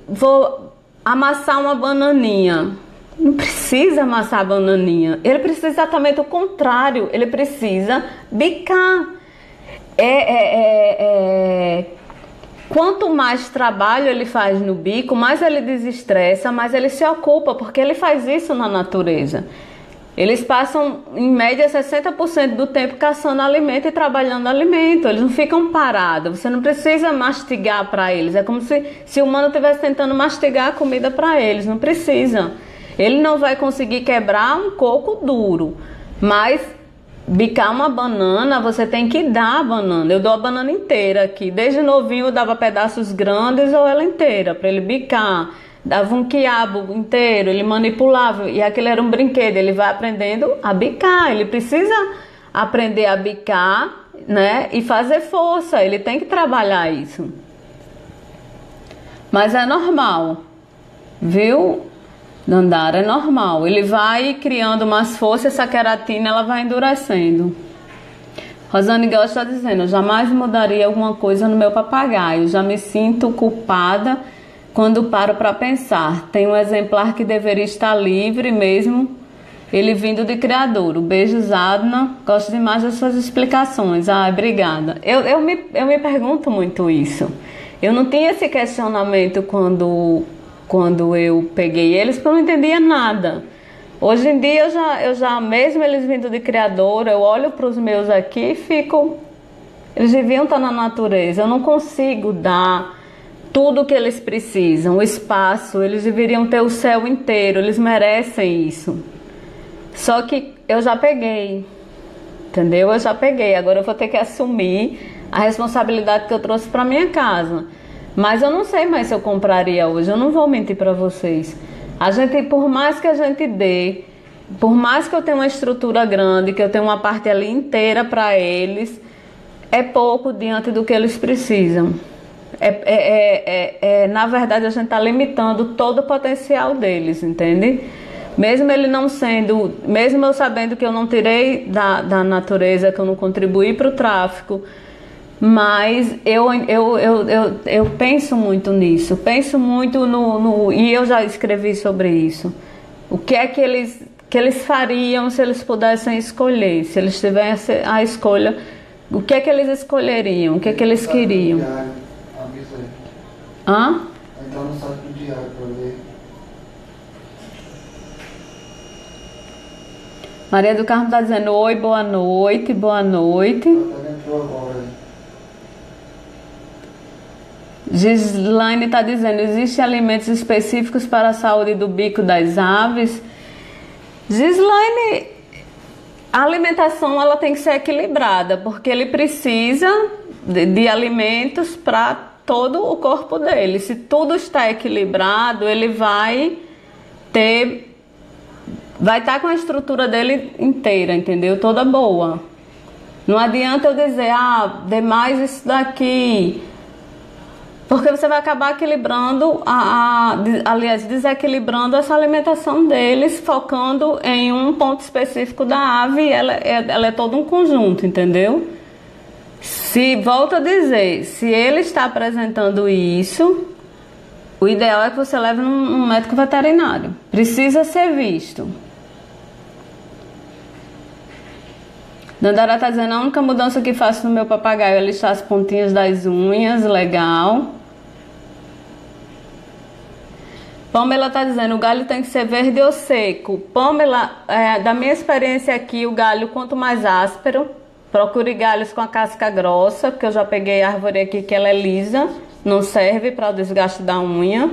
vou amassar uma bananinha. Não precisa amassar a bananinha, ele precisa exatamente o contrário, ele precisa bicar. Quanto mais trabalho ele faz no bico, mais ele desestressa, mais ele se ocupa, porque ele faz isso na natureza. Eles passam, em média, 60% do tempo caçando alimento e trabalhando alimento. Eles não ficam parados. Você não precisa mastigar para eles. É como se o humano estivesse tentando mastigar a comida para eles. Não precisa. Ele não vai conseguir quebrar um coco duro. Mas bicar uma banana, você tem que dar a banana. Eu dou a banana inteira aqui. Desde novinho eu dava pedaços grandes ou ela inteira para ele bicar. Dava um quiabo inteiro, ele manipulava, e aquele era um brinquedo. Ele vai aprendendo a bicar, ele precisa aprender a bicar, né, e fazer força, ele tem que trabalhar isso. Mas é normal, viu, Dandara? É normal, ele vai criando mais força, essa queratina ela vai endurecendo. Rosane Gal está dizendo: eu jamais mudaria alguma coisa no meu papagaio, já me sinto culpada quando paro para pensar. Tem um exemplar que deveria estar livre mesmo, ele vindo de criador. Beijos, Adna. Gosto demais das suas explicações. Obrigada. Eu me pergunto muito isso. Eu não tinha esse questionamento quando eu peguei eles, porque eu não entendia nada. Hoje em dia, eu já mesmo eles vindo de criador, eu olho para os meus aqui e fico... Eles deviam estar na natureza. Eu não consigo dar tudo o que eles precisam, o espaço, eles deveriam ter o céu inteiro, eles merecem isso. Só que eu já peguei, entendeu? Eu já peguei, agora eu vou ter que assumir a responsabilidade que eu trouxe para minha casa. Mas eu não sei mais se eu compraria hoje, eu não vou mentir para vocês. A gente, por mais que a gente dê, por mais que eu tenha uma estrutura grande, que eu tenha uma parte ali inteira para eles, é pouco diante do que eles precisam. Na verdade, a gente está limitando todo o potencial deles, entende? Mesmo ele não sendo, mesmo eu sabendo que eu não tirei da natureza, que eu não contribuí para o tráfico, mas eu penso muito nisso, penso muito e eu já escrevi sobre isso. O que é que eles fariam se eles pudessem escolher, se eles tivessem a escolha, o que é que eles escolheriam, o que é que eles queriam? Hã? Então no site do diário para ver. Maria do Carmo está dizendo: oi, boa noite, boa noite. Entrou agora. Gislaine está dizendo: existem alimentos específicos para a saúde do bico das aves? Gislaine, a alimentação ela tem que ser equilibrada, porque ele precisa de alimentos para todo o corpo dele. Se tudo está equilibrado, ele vai estar com a estrutura dele inteira, entendeu? Toda boa. Não adianta eu dizer: dê mais isso daqui, porque você vai acabar equilibrando, aliás, desequilibrando essa alimentação deles, focando em um ponto específico da ave. Ela é todo um conjunto, entendeu? Volto a dizer, se ele está apresentando isso, o ideal é que você leve num médico veterinário. Precisa ser visto. Dandara está dizendo: a única mudança que faço no meu papagaio é lixar as pontinhas das unhas. Legal. Pamela está dizendo: o galho tem que ser verde ou seco. Pamela, da minha experiência aqui, o galho quanto mais áspero, procure galhos com a casca grossa, porque eu já peguei árvore aqui que ela é lisa, não serve para o desgaste da unha,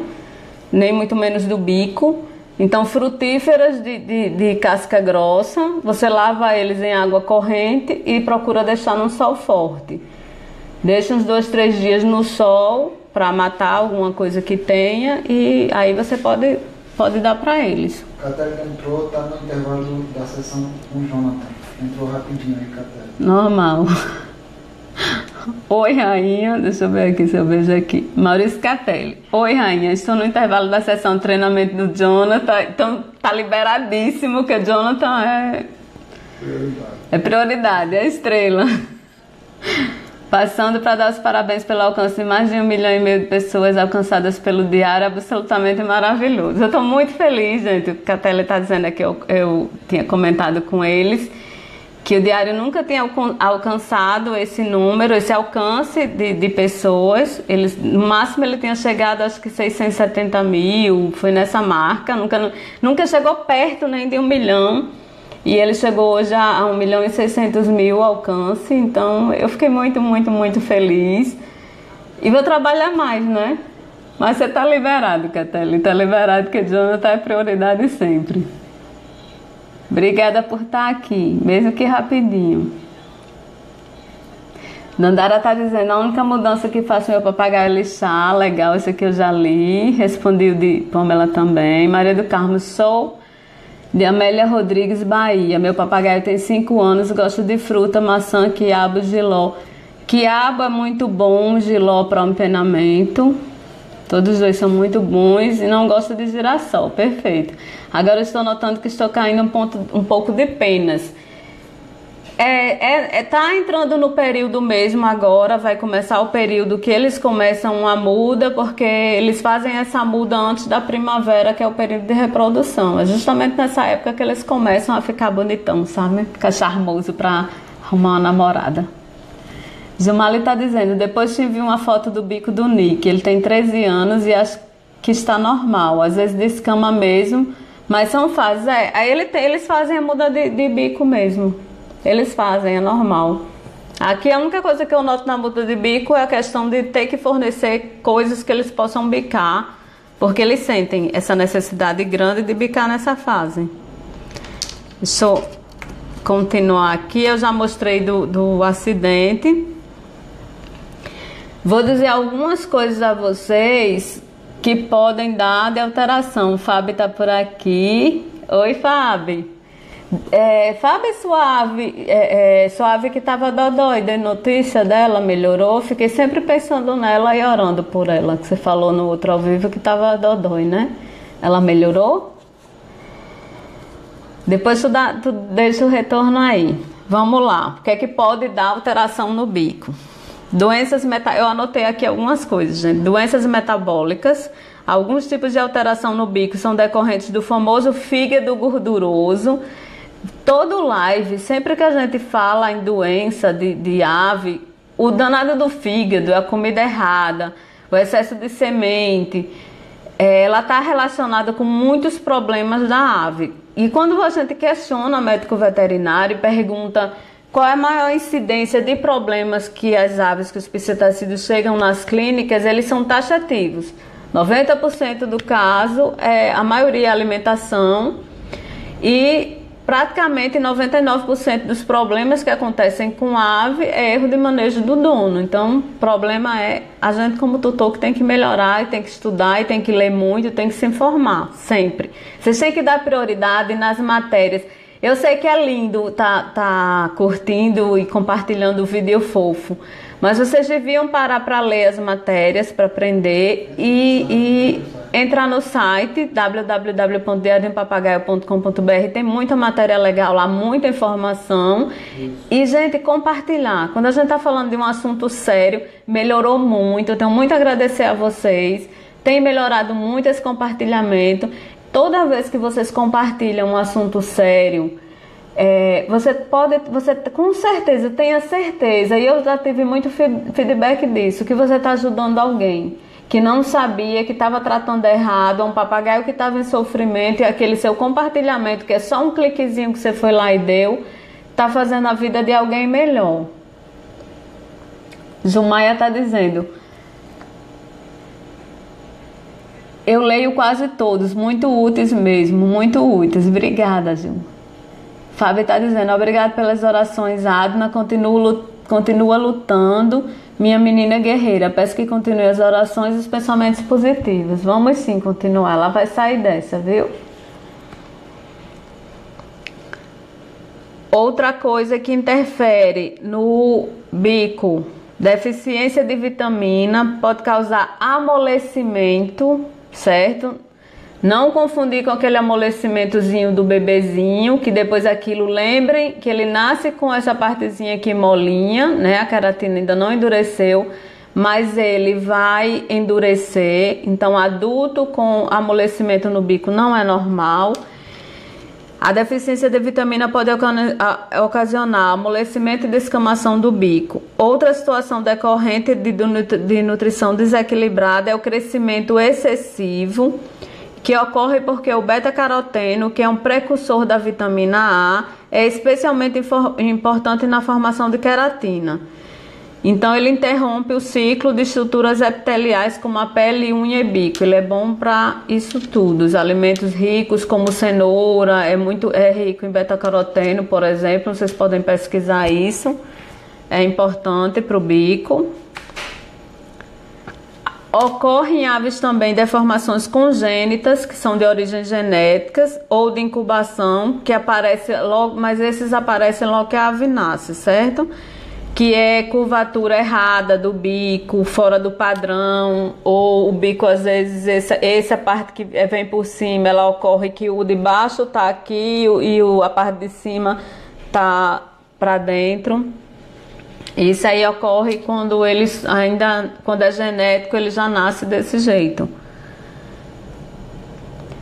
nem muito menos do bico. Então, frutíferas de casca grossa, você lava eles em água corrente e procura deixar no sol forte. Deixa uns 2, 3 dias no sol para matar alguma coisa que tenha e aí você pode dar para eles. Catélia entrou, tá no intervalo da sessão com o Jonathan. Entrou rapidinho aí, Catélia. Normal. Oi, rainha. Deixa eu ver aqui se eu vejo aqui. Maurício Catelli. Oi, rainha. Estou no intervalo da sessão de treinamento do Jonathan. Então tá liberadíssimo, que o Jonathan é prioridade, é estrela. Passando para dar os parabéns pelo alcance de mais de 1,5 milhão de pessoas alcançadas pelo diário, absolutamente maravilhoso. Eu estou muito feliz, gente. O Catelli está dizendo aqui, eu tinha comentado com eles, que o diário nunca tinha alcançado esse número, esse alcance de pessoas. No máximo ele tinha chegado, acho que 670 mil, foi nessa marca, nunca chegou perto nem de 1 milhão. E ele chegou hoje a 1.600.000 alcance, então eu fiquei muito, muito, muito feliz. E vou trabalhar mais, né? Mas você tá liberado, Catelli, tá liberado, que Jonathan é prioridade sempre. Obrigada por estar aqui, mesmo que rapidinho. Nandara tá dizendo, a única mudança que faço meu papagaio é lixar, legal, esse aqui eu já li. Respondi o de Pamela também. Maria do Carmo, sou de Amélia Rodrigues, Bahia. Meu papagaio tem 5 anos, gosta de fruta, maçã, quiabo, jiló. Quiabo é muito bom, jiló para empenamento. Todos os dois são muito bons e não gosta de girassol, perfeito. Agora eu estou notando que estou caindo um pouco de penas. Tá entrando no período mesmo agora, vai começar o período que eles começam a muda, porque eles fazem essa muda antes da primavera, que é o período de reprodução. É justamente nessa época que eles começam a ficar bonitão, sabe? Ficar charmoso para arrumar uma namorada. Zumali tá dizendo, depois te envio uma foto do bico do Nick, ele tem 13 anos e acho que está normal, às vezes descama mesmo, mas são fases. Aí eles fazem a muda de bico mesmo. Eles fazem, é normal. Aqui a única coisa que eu noto na muda de bico é a questão de ter que fornecer coisas que eles possam bicar, porque eles sentem essa necessidade grande de bicar nessa fase. Deixa eu continuar aqui. Eu já mostrei do acidente. Vou dizer algumas coisas a vocês que podem dar de alteração. O Fábio está por aqui. Oi, Fábio. Fábio Suave, Suave que estava dodói, dei notícia dela, melhorou. Fiquei sempre pensando nela e orando por ela, que você falou no outro ao vivo que estava dodói, né? Ela melhorou? Depois tu deixa o retorno aí. Vamos lá, o que é que pode dar alteração no bico? Eu anotei aqui algumas coisas, gente. Doenças metabólicas. Alguns tipos de alteração no bico são decorrentes do famoso fígado gorduroso. Todo live, sempre que a gente fala em doença de ave, o danado do fígado, a comida errada, o excesso de semente, ela está relacionada com muitos problemas da ave. E quando a gente questiona o médico veterinário e pergunta qual é a maior incidência de problemas que as aves, que os psitacídeos chegam nas clínicas, eles são taxativos. 90% do caso, a maioria é alimentação e praticamente 99% dos problemas que acontecem com a ave é erro de manejo do dono. Então, o problema é a gente como tutor que tem que melhorar, e tem que estudar, e tem que ler muito, tem que se informar, sempre. Vocês têm que dar prioridade nas matérias. Eu sei que é lindo tá curtindo e compartilhando o vídeo fofo, mas vocês deviam parar para ler as matérias, para aprender e entrar no site www.diariodeum.papagaio.com.br. Tem muita matéria legal lá, muita informação. E, gente, compartilhar. Quando a gente está falando de um assunto sério, melhorou muito. Eu tenho muito a agradecer a vocês. Tem melhorado muito esse compartilhamento. Toda vez que vocês compartilham um assunto sério, você com certeza, tenha certeza, e eu já tive muito feedback disso, que você está ajudando alguém que não sabia, que estava tratando errado, um papagaio que estava em sofrimento, e aquele seu compartilhamento, que é só um cliquezinho que você foi lá e deu, está fazendo a vida de alguém melhor. Jumaia está dizendo, Eu leio quase todos, muito úteis mesmo, muito úteis. Obrigada, Gil. Fábio está dizendo, obrigado pelas orações, Adna, continua lutando, minha menina guerreira. Peço que continue as orações e os pensamentos positivos. Vamos sim continuar, ela vai sair dessa, viu? Outra coisa que interfere no bico, deficiência de vitamina, pode causar amolecimento, certo? Não confundir com aquele amolecimentozinho do bebezinho, que depois aquilo, lembrem que ele nasce com essa partezinha aqui molinha, né? A queratina ainda não endureceu, mas ele vai endurecer. Então, adulto com amolecimento no bico não é normal. A deficiência de vitamina pode ocasionar amolecimento e descamação do bico. Outra situação decorrente de nutrição desequilibrada é o crescimento excessivo, que ocorre porque o beta-caroteno, que é um precursor da vitamina A, é especialmente importante na formação de queratina. Então, ele interrompe o ciclo de estruturas epiteliais como a pele, unha e bico. Ele é bom para isso tudo. Os alimentos ricos, como cenoura, é rico em beta-caroteno, por exemplo. Vocês podem pesquisar isso. É importante para o bico. Ocorre em aves também deformações congênitas, que são de origem genéticas, ou de incubação, que aparecem logo, mas esses aparecem logo que a ave nasce, certo? Que é curvatura errada do bico, fora do padrão, ou o bico, às vezes, essa parte que vem por cima, ela ocorre que o de baixo tá aqui e a parte de cima tá para dentro. Isso aí ocorre quando quando é genético, ele já nasce desse jeito.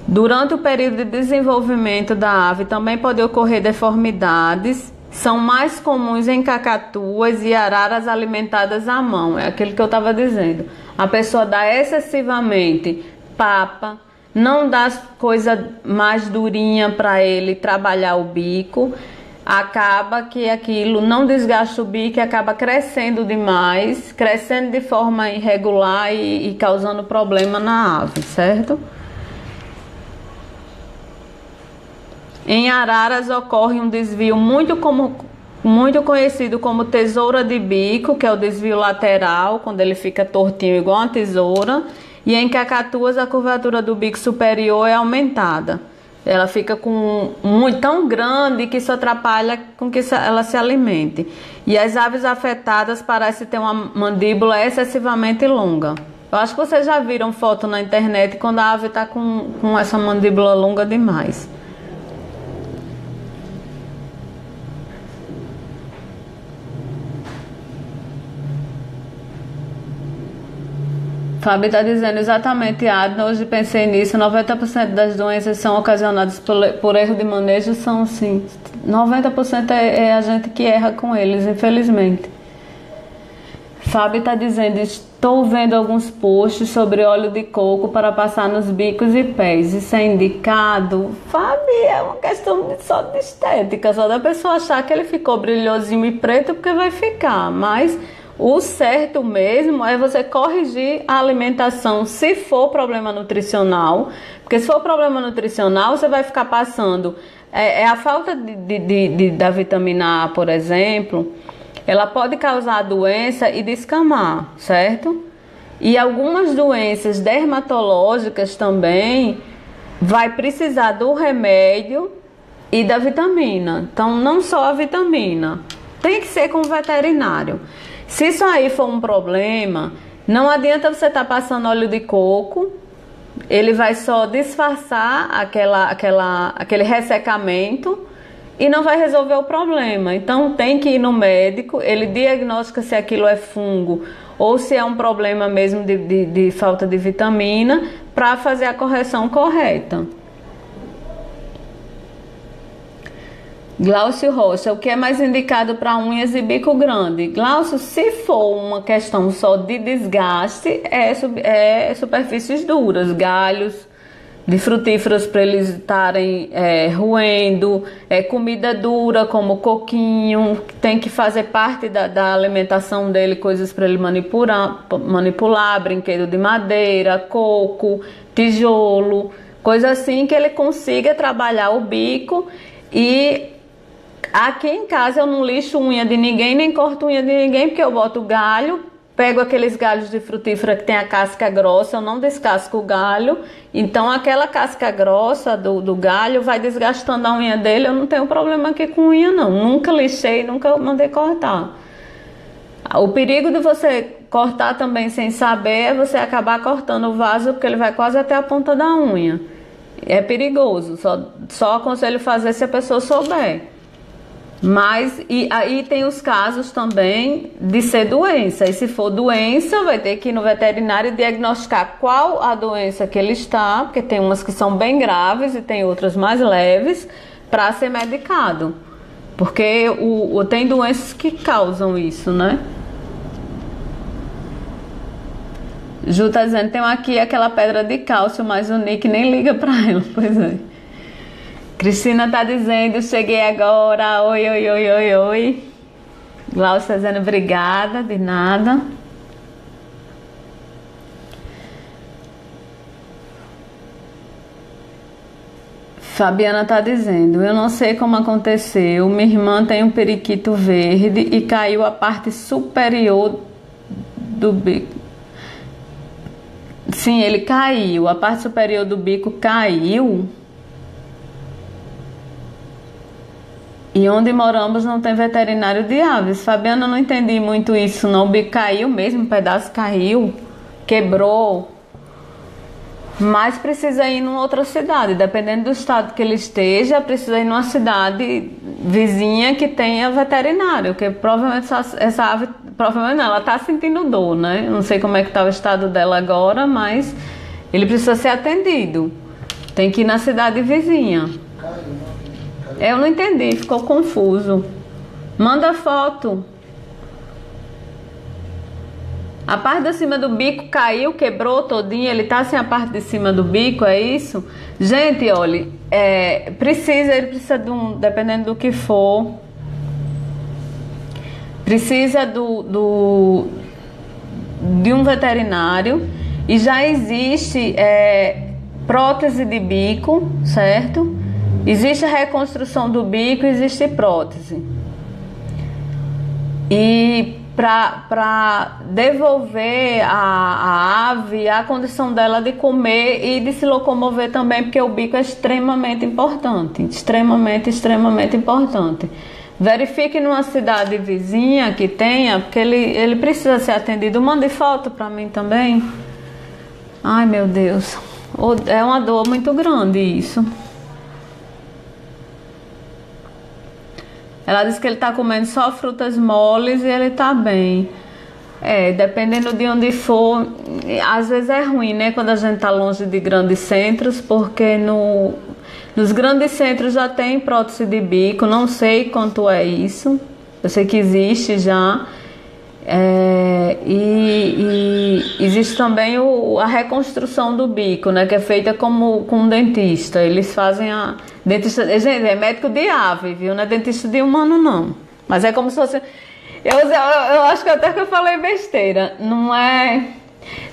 Durante o período de desenvolvimento da ave também pode ocorrer deformidades. São mais comuns em cacatuas e araras alimentadas à mão. É aquilo que eu estava dizendo. A pessoa dá excessivamente papa, não dá coisa mais durinha para ele trabalhar o bico. Acaba que aquilo não desgasta o bico e acaba crescendo demais, crescendo de forma irregular e causando problema na ave, certo? Em araras ocorre um desvio muito conhecido como tesoura de bico, que é o desvio lateral, quando ele fica tortinho igual uma tesoura. E em cacatuas a curvatura do bico superior é aumentada. Ela fica tão grande que isso atrapalha com que ela se alimente. E as aves afetadas parecem ter uma mandíbula excessivamente longa. Eu acho que vocês já viram foto na internet quando a ave está com essa mandíbula longa demais. Fábio está dizendo exatamente, Adna, hoje pensei nisso, 90% das doenças são ocasionadas por erro de manejo, são sim. 90% é a gente que erra com eles, infelizmente. Fábio está dizendo, estou vendo alguns posts sobre óleo de coco para passar nos bicos e pés. Isso é indicado? Fábio, é uma questão só de estética, só da pessoa achar que ele ficou brilhosinho e preto, porque vai ficar, mas o certo mesmo é você corrigir a alimentação se for problema nutricional, porque se for problema nutricional você vai ficar passando, a falta da vitamina A, por exemplo, ela pode causar doença e descamar, certo? E algumas doenças dermatológicas também vai precisar do remédio e da vitamina, então não só a vitamina, tem que ser com o veterinário. Se isso aí for um problema, não adianta você estar passando óleo de coco, ele vai só disfarçar aquele ressecamento e não vai resolver o problema. Então tem que ir no médico, ele diagnostica se aquilo é fungo ou se é um problema mesmo de falta de vitamina para fazer a correção correta. Glaucio Rocha, o que é mais indicado para unhas e bico grande? Glaucio, se for uma questão só de desgaste, é superfícies duras, galhos, de frutíferos para eles estarem roendo, comida dura como coquinho, tem que fazer parte da alimentação dele, coisas para ele manipular, brinquedo de madeira, coco, tijolo, coisa assim que ele consiga trabalhar o bico. E aqui em casa eu não lixo unha de ninguém, nem corto unha de ninguém, porque eu boto galho. Pego aqueles galhos de frutífera que tem a casca grossa, eu não descasco o galho. Então aquela casca grossa do galho vai desgastando a unha dele. Eu não tenho problema aqui com unha não. Nunca lixei, nunca mandei cortar. O perigo de você cortar também sem saber é você acabar cortando o vaso, porque ele vai quase até a ponta da unha. É perigoso, só aconselho fazer se a pessoa souber. Mas e aí tem os casos também de ser doença. E se for doença, vai ter que ir no veterinário diagnosticar qual a doença que ele está, porque tem umas que são bem graves e tem outras mais leves, para ser medicado. Porque tem doenças que causam isso, né? Ju tá dizendo, tem aqui aquela pedra de cálcio, mas o Nick nem liga para ela. Pois é. Cristina tá dizendo, cheguei agora, oi, oi, oi, oi, oi. Glaucia tá dizendo, obrigada, de nada. Fabiana tá dizendo, eu não sei como aconteceu, minha irmã tem um periquito verde e caiu a parte superior do bico. Sim, ele caiu, a parte superior do bico caiu. E onde moramos não tem veterinário de aves. Fabiana, não entendi muito isso não. O bico caiu mesmo, um pedaço caiu, quebrou. Mas precisa ir numa outra cidade. Dependendo do estado que ele esteja, precisa ir numa cidade vizinha que tenha veterinário. Porque provavelmente essa ave, provavelmente não, ela está sentindo dor, né? Eu não sei como é que está o estado dela agora, mas ele precisa ser atendido. Tem que ir na cidade vizinha. Eu não entendi, ficou confuso. Manda foto. A parte de cima do bico caiu, quebrou todinho. Ele tá sem a parte de cima do bico, é isso? Gente, olha, ele precisa de dependendo do que for, precisa de um veterinário. E já existe prótese de bico, certo? Existe a reconstrução do bico, existe prótese. E para devolver a ave a condição dela de comer e de se locomover também, porque o bico é extremamente importante. Extremamente, extremamente importante. Verifique numa cidade vizinha que tenha, porque ele precisa ser atendido. Mande foto para mim também. Ai, meu Deus. É uma dor muito grande isso. Ela disse que ele está comendo só frutas moles e ele está bem. Dependendo de onde for, às vezes é ruim, né? Quando a gente está longe de grandes centros, porque nos grandes centros já tem prótese de bico. Não sei quanto é isso. Eu sei que existe já. E existe também a reconstrução do bico, né? Que é feita com um dentista. Eles fazem dentista, gente, é médico de ave, viu? Não é dentista de humano, não. Mas é como se fosse... Eu acho que até que eu falei besteira. Não é...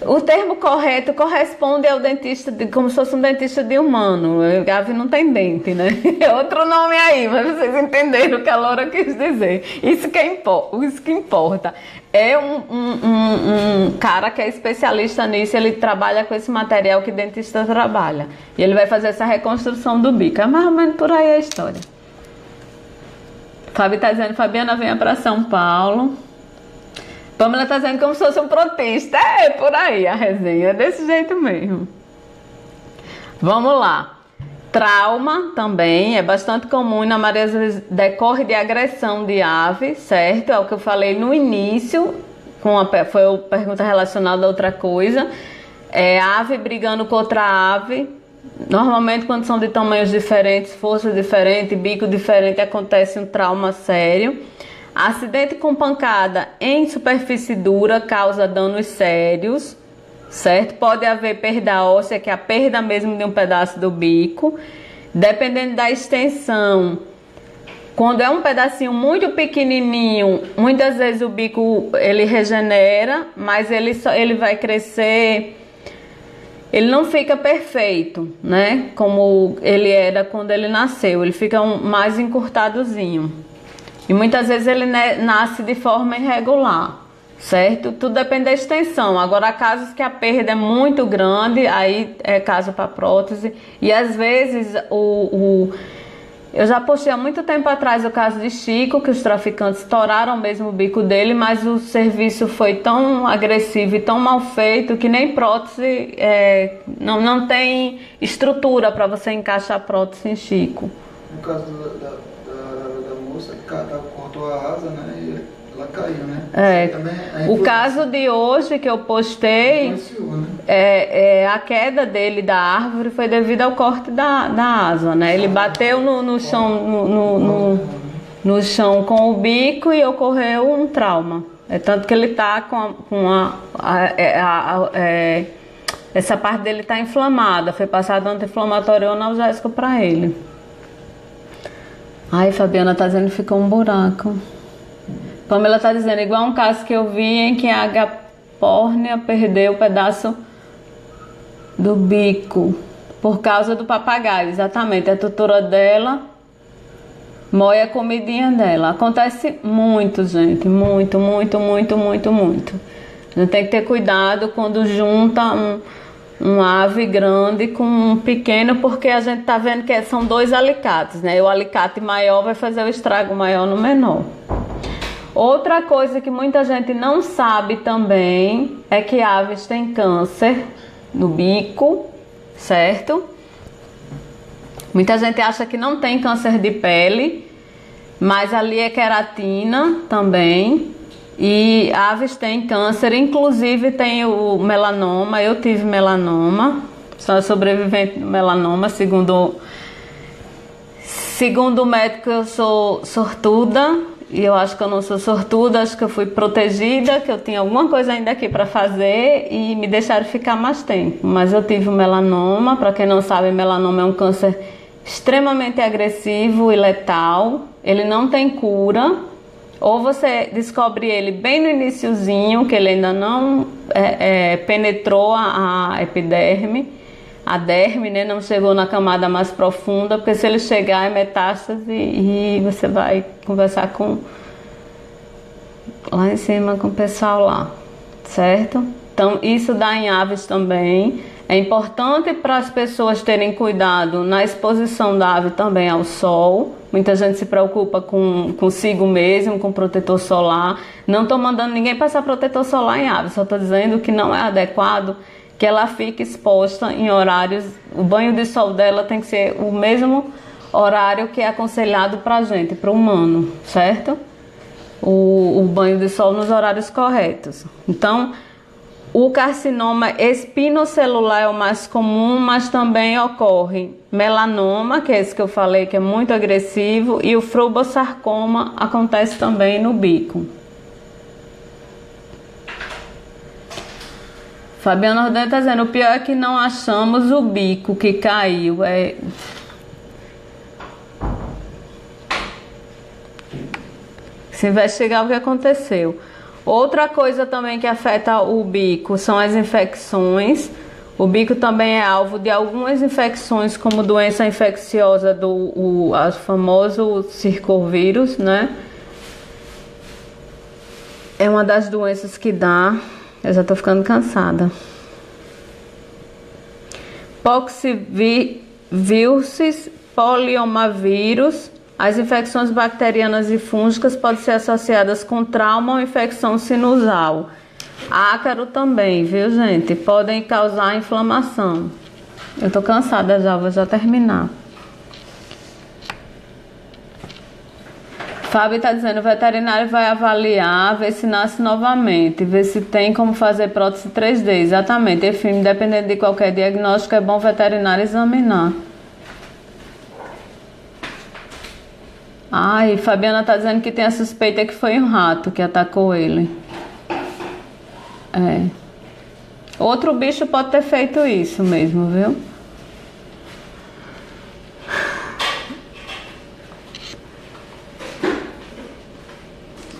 O termo correto corresponde ao dentista, como se fosse um dentista de humano. A ave não tem dente, né? É outro nome aí, mas vocês entenderam o que a Laura quis dizer. Isso que importa. É um cara que é especialista nisso, ele trabalha com esse material que dentista trabalha. E ele vai fazer essa reconstrução do bico. É mais ou menos por aí a história. Fábio está dizendo, Fabiana, venha para São Paulo. Pamela está dizendo como se fosse um protista. É por aí a resenha, é desse jeito mesmo. Vamos lá. Trauma também é bastante comum e na maioria das vezes decorre de agressão de ave, certo? É o que eu falei no início, foi a pergunta relacionada a outra coisa. Ave brigando com outra ave. Normalmente quando são de tamanhos diferentes, forças diferentes, bico diferente, acontece um trauma sério. Acidente com pancada em superfície dura causa danos sérios. certo? Pode haver perda óssea, que é a perda mesmo de um pedaço do bico, dependendo da extensão. Quando é um pedacinho muito pequenininho, muitas vezes o bico ele regenera, mas ele vai crescer, ele não fica perfeito, né? Como ele era quando ele nasceu, ele fica mais encurtadozinho. E muitas vezes ele nasce de forma irregular, certo? Tudo depende da extensão. Agora, há casos que a perda é muito grande, aí é caso para prótese. E às vezes eu já postei há muito tempo atrás o caso de Chico, que os traficantes estouraram mesmo o bico dele, mas o serviço foi tão agressivo e tão mal feito que nem prótese, não tem estrutura para você encaixar prótese em Chico. No caso da moça, cortou a asa, né? E ela caiu, né? O caso de hoje que eu postei, né? A queda dele da árvore foi devido ao corte da asa, né? Ele bateu no chão, no chão com o bico e ocorreu um trauma. É tanto que ele tá essa parte dele tá inflamada. Foi passado anti-inflamatório ou analgésico para ele. Ai, Fabiana tá dizendo que ficou um buraco. Pamela tá dizendo, igual um caso que eu vi em que a agapórnia perdeu um pedaço do bico por causa do papagaio. Exatamente, a tutora dela moe a comidinha dela. Acontece muito, gente, muito. A gente tem que ter cuidado quando junta um ave grande com um pequeno, porque a gente tá vendo que são dois alicates, né? O alicate maior vai fazer o estrago maior no menor. Outra coisa que muita gente não sabe também é que aves têm câncer no bico, certo? Muita gente acha que não tem câncer de pele, mas ali é queratina também. E aves têm câncer, inclusive tem o melanoma. Eu tive melanoma, sou sobrevivente do melanoma, segundo o médico eu sou sortuda. E eu acho que eu não sou sortuda, acho que eu fui protegida, que eu tinha alguma coisa ainda aqui para fazer e me deixaram ficar mais tempo. Mas eu tive o melanoma, para quem não sabe, melanoma é um câncer extremamente agressivo e letal. Ele não tem cura. Ou você descobre ele bem no iniciozinho, que ele ainda não penetrou a epiderme, a derme, né? Não chegou na camada mais profunda, porque se ele chegar é metástase e você vai conversar lá em cima com o pessoal lá, certo? Então isso dá em aves também. É importante para as pessoas terem cuidado na exposição da ave também ao sol. Muita gente se preocupa consigo mesmo, com protetor solar. Não estou mandando ninguém passar protetor solar em ave, só estou dizendo que não é adequado que ela fique exposta em horários. O banho de sol dela tem que ser o mesmo horário que é aconselhado para a gente, para o humano, certo? O banho de sol nos horários corretos. Então, o carcinoma espinocelular é o mais comum, mas também ocorre melanoma, que é esse que eu falei que é muito agressivo, e o frobosarcoma acontece também no bico. Fabiana Rodrigues está dizendo, o pior é que não achamos o bico que caiu. Se investigar o que aconteceu. Outra coisa também que afeta o bico são as infecções. O bico também é alvo de algumas infecções, como doença infecciosa do famoso circovírus, né? É uma das doenças que dá. Eu já tô ficando cansada. Poxviroses, poliomavírus. As infecções bacterianas e fúngicas podem ser associadas com trauma ou infecção sinusal. Ácaro também, viu, gente? Podem causar inflamação. Eu tô cansada já, vou já terminar. Fábio está dizendo, o veterinário vai avaliar, ver se nasce novamente, ver se tem como fazer prótese 3D. Exatamente, enfim, dependendo de qualquer diagnóstico, é bom o veterinário examinar. Ai, Fabiana está dizendo que tem a suspeita que foi um rato que atacou ele. Outro bicho pode ter feito isso mesmo, viu?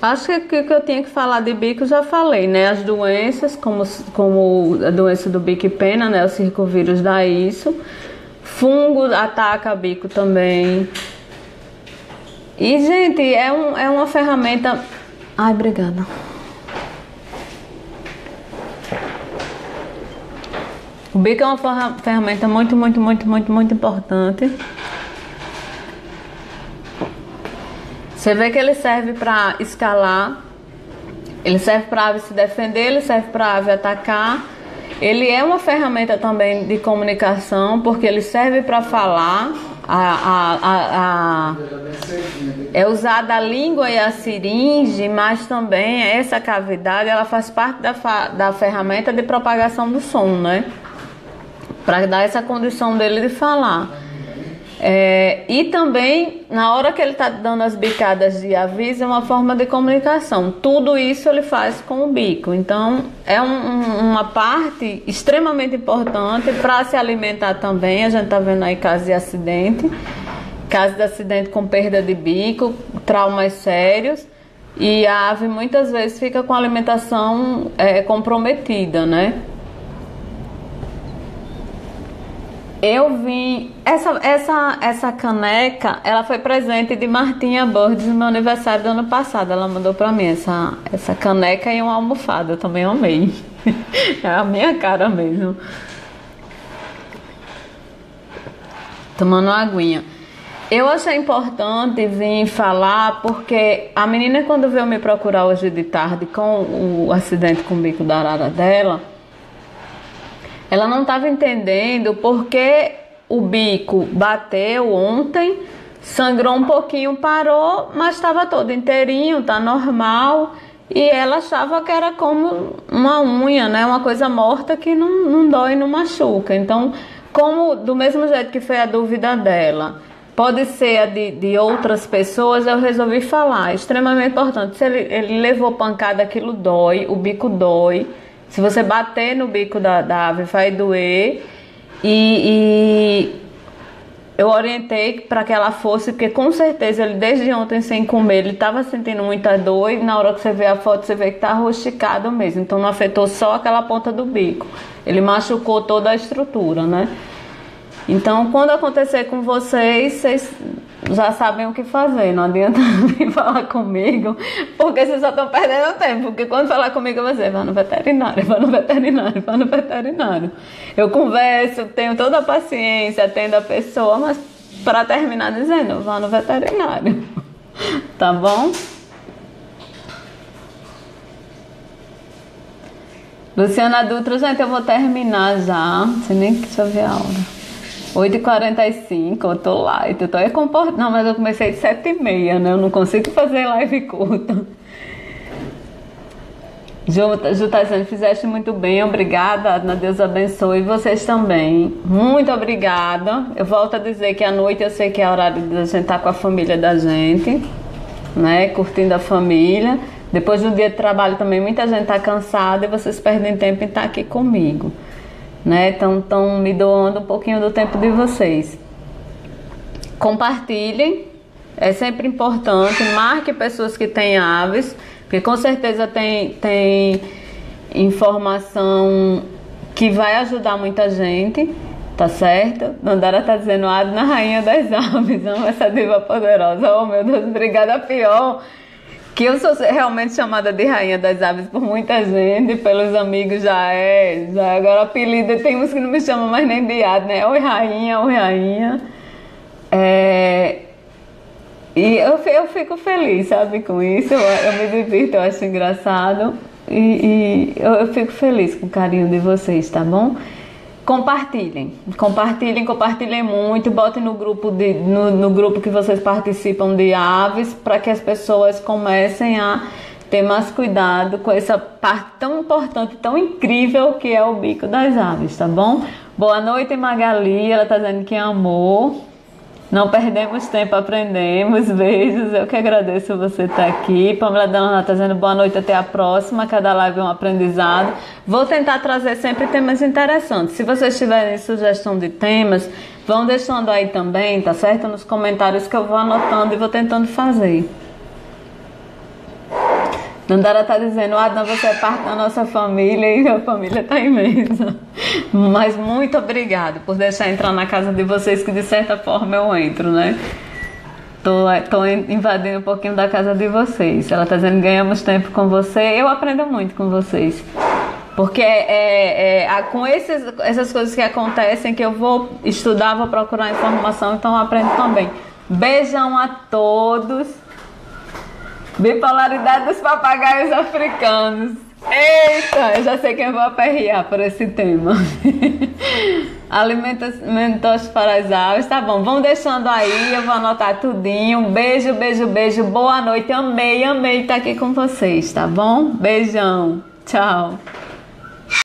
Acho que o que eu tinha que falar de bico eu já falei, né? As doenças, como a doença do bico e pena, né? O circovírus dá isso. Fungo ataca bico também. E, gente, é uma ferramenta... Ai, obrigada. O bico é uma ferramenta muito, muito, muito, muito, muito importante. Você vê que ele serve para escalar, ele serve para a ave se defender, ele serve para a ave atacar. Ele é uma ferramenta também de comunicação, porque ele serve para falar. É usada a língua e a seringe, mas também essa cavidade ela faz parte da ferramenta de propagação do som, né? Para dar essa condição dele de falar. E também, na hora que ele está dando as bicadas de aviso, é uma forma de comunicação. Tudo isso ele faz com o bico. Então, é uma parte extremamente importante para se alimentar também. A gente está vendo aí casos de acidente com perda de bico, traumas sérios. E a ave muitas vezes fica com a alimentação comprometida, né? Eu vi essa caneca, ela foi presente de Martinha Birds no meu aniversário do ano passado. Ela mandou pra mim essa caneca e uma almofada. Eu também amei. É a minha cara mesmo. Tomando uma aguinha. Eu achei importante vir falar porque a menina, quando veio me procurar hoje de tarde com o acidente com o bico da arara dela, ela não estava entendendo porque o bico bateu ontem, sangrou um pouquinho, parou, mas estava todo inteirinho, tá normal. E ela achava que era como uma unha, né? Uma coisa morta que não dói, não machuca. Então, como do mesmo jeito que foi a dúvida dela, pode ser a de outras pessoas, eu resolvi falar. É extremamente importante. Se ele levou pancada, aquilo dói, o bico dói. Se você bater no bico da ave, vai doer. E eu orientei para que ela fosse, porque com certeza ele desde ontem sem comer, ele estava sentindo muita dor. E na hora que você vê a foto, você vê que está rusticado mesmo. Então não afetou só aquela ponta do bico. Ele machucou toda a estrutura, né? Então quando acontecer com vocês já sabem o que fazer. Não adianta vir falar comigo, porque vocês só estão perdendo tempo. Porque quando falar comigo, você vai no veterinário, vai no veterinário, vai no veterinário. Eu converso, tenho toda a paciência, atendo a pessoa, mas para terminar dizendo, vá no veterinário. Tá bom? Luciana Dutra, gente, eu vou terminar já. Não sei nem que deixa eu ver a hora. 8h45, eu tô light, eu tô comportada. Não, mas eu comecei de 7h30, né? Eu não consigo fazer live curta. Ju tá dizendo, fizeste muito bem, obrigada, Adna, Deus abençoe vocês também. Muito obrigada. Eu volto a dizer que à noite eu sei que é horário de a gente estar com a família da gente, né? Curtindo a família. Depois do dia de trabalho também muita gente tá cansada e vocês perdem tempo em estar aqui comigo, né? Estão me doando um pouquinho do tempo de vocês. Compartilhem, é sempre importante. Marque pessoas que têm aves, porque com certeza tem informação que vai ajudar muita gente, tá certo? Nandara tá dizendo, Adna, rainha das aves, amo essa diva poderosa. Oh meu Deus, obrigada, pior. Que eu sou realmente chamada de rainha das aves por muita gente, pelos amigos já agora apelido, tem uns que não me chamam mais nem de Adna, né? Oi rainha. E eu fico feliz, sabe, com isso, eu me divirto, eu acho engraçado e eu fico feliz com o carinho de vocês, tá bom? Compartilhem muito, botem no grupo no grupo que vocês participam de aves, para que as pessoas comecem a ter mais cuidado com essa parte tão importante, tão incrível que é o bico das aves, tá bom? Boa noite, Magali, ela tá dizendo que amou. Não perdemos tempo, aprendemos. Beijos, eu que agradeço você estar aqui. Pamela Dana está dizendo boa noite, até a próxima. Cada live é um aprendizado. Vou tentar trazer sempre temas interessantes. Se vocês tiverem sugestão de temas, vão deixando aí também, tá certo? Nos comentários que eu vou anotando e vou tentando fazer. Dandara está dizendo, Adna, você é parte da nossa família e a família está imensa. Mas muito obrigado por deixar entrar na casa de vocês, que de certa forma eu entro, né? Tô invadindo um pouquinho da casa de vocês. Ela está dizendo, ganhamos tempo com você. Eu aprendo muito com vocês. Porque com essas coisas que acontecem, que eu vou estudar, vou procurar informação, então eu aprendo também. Beijão a todos. Bipolaridade dos papagaios africanos. Eita, eu já sei quem eu vou aperrear por esse tema. Alimentos para as aves. Tá bom, vão deixando aí, eu vou anotar tudinho. Beijo, beijo, beijo. Boa noite. Amei estar aqui com vocês, tá bom? Beijão. Tchau.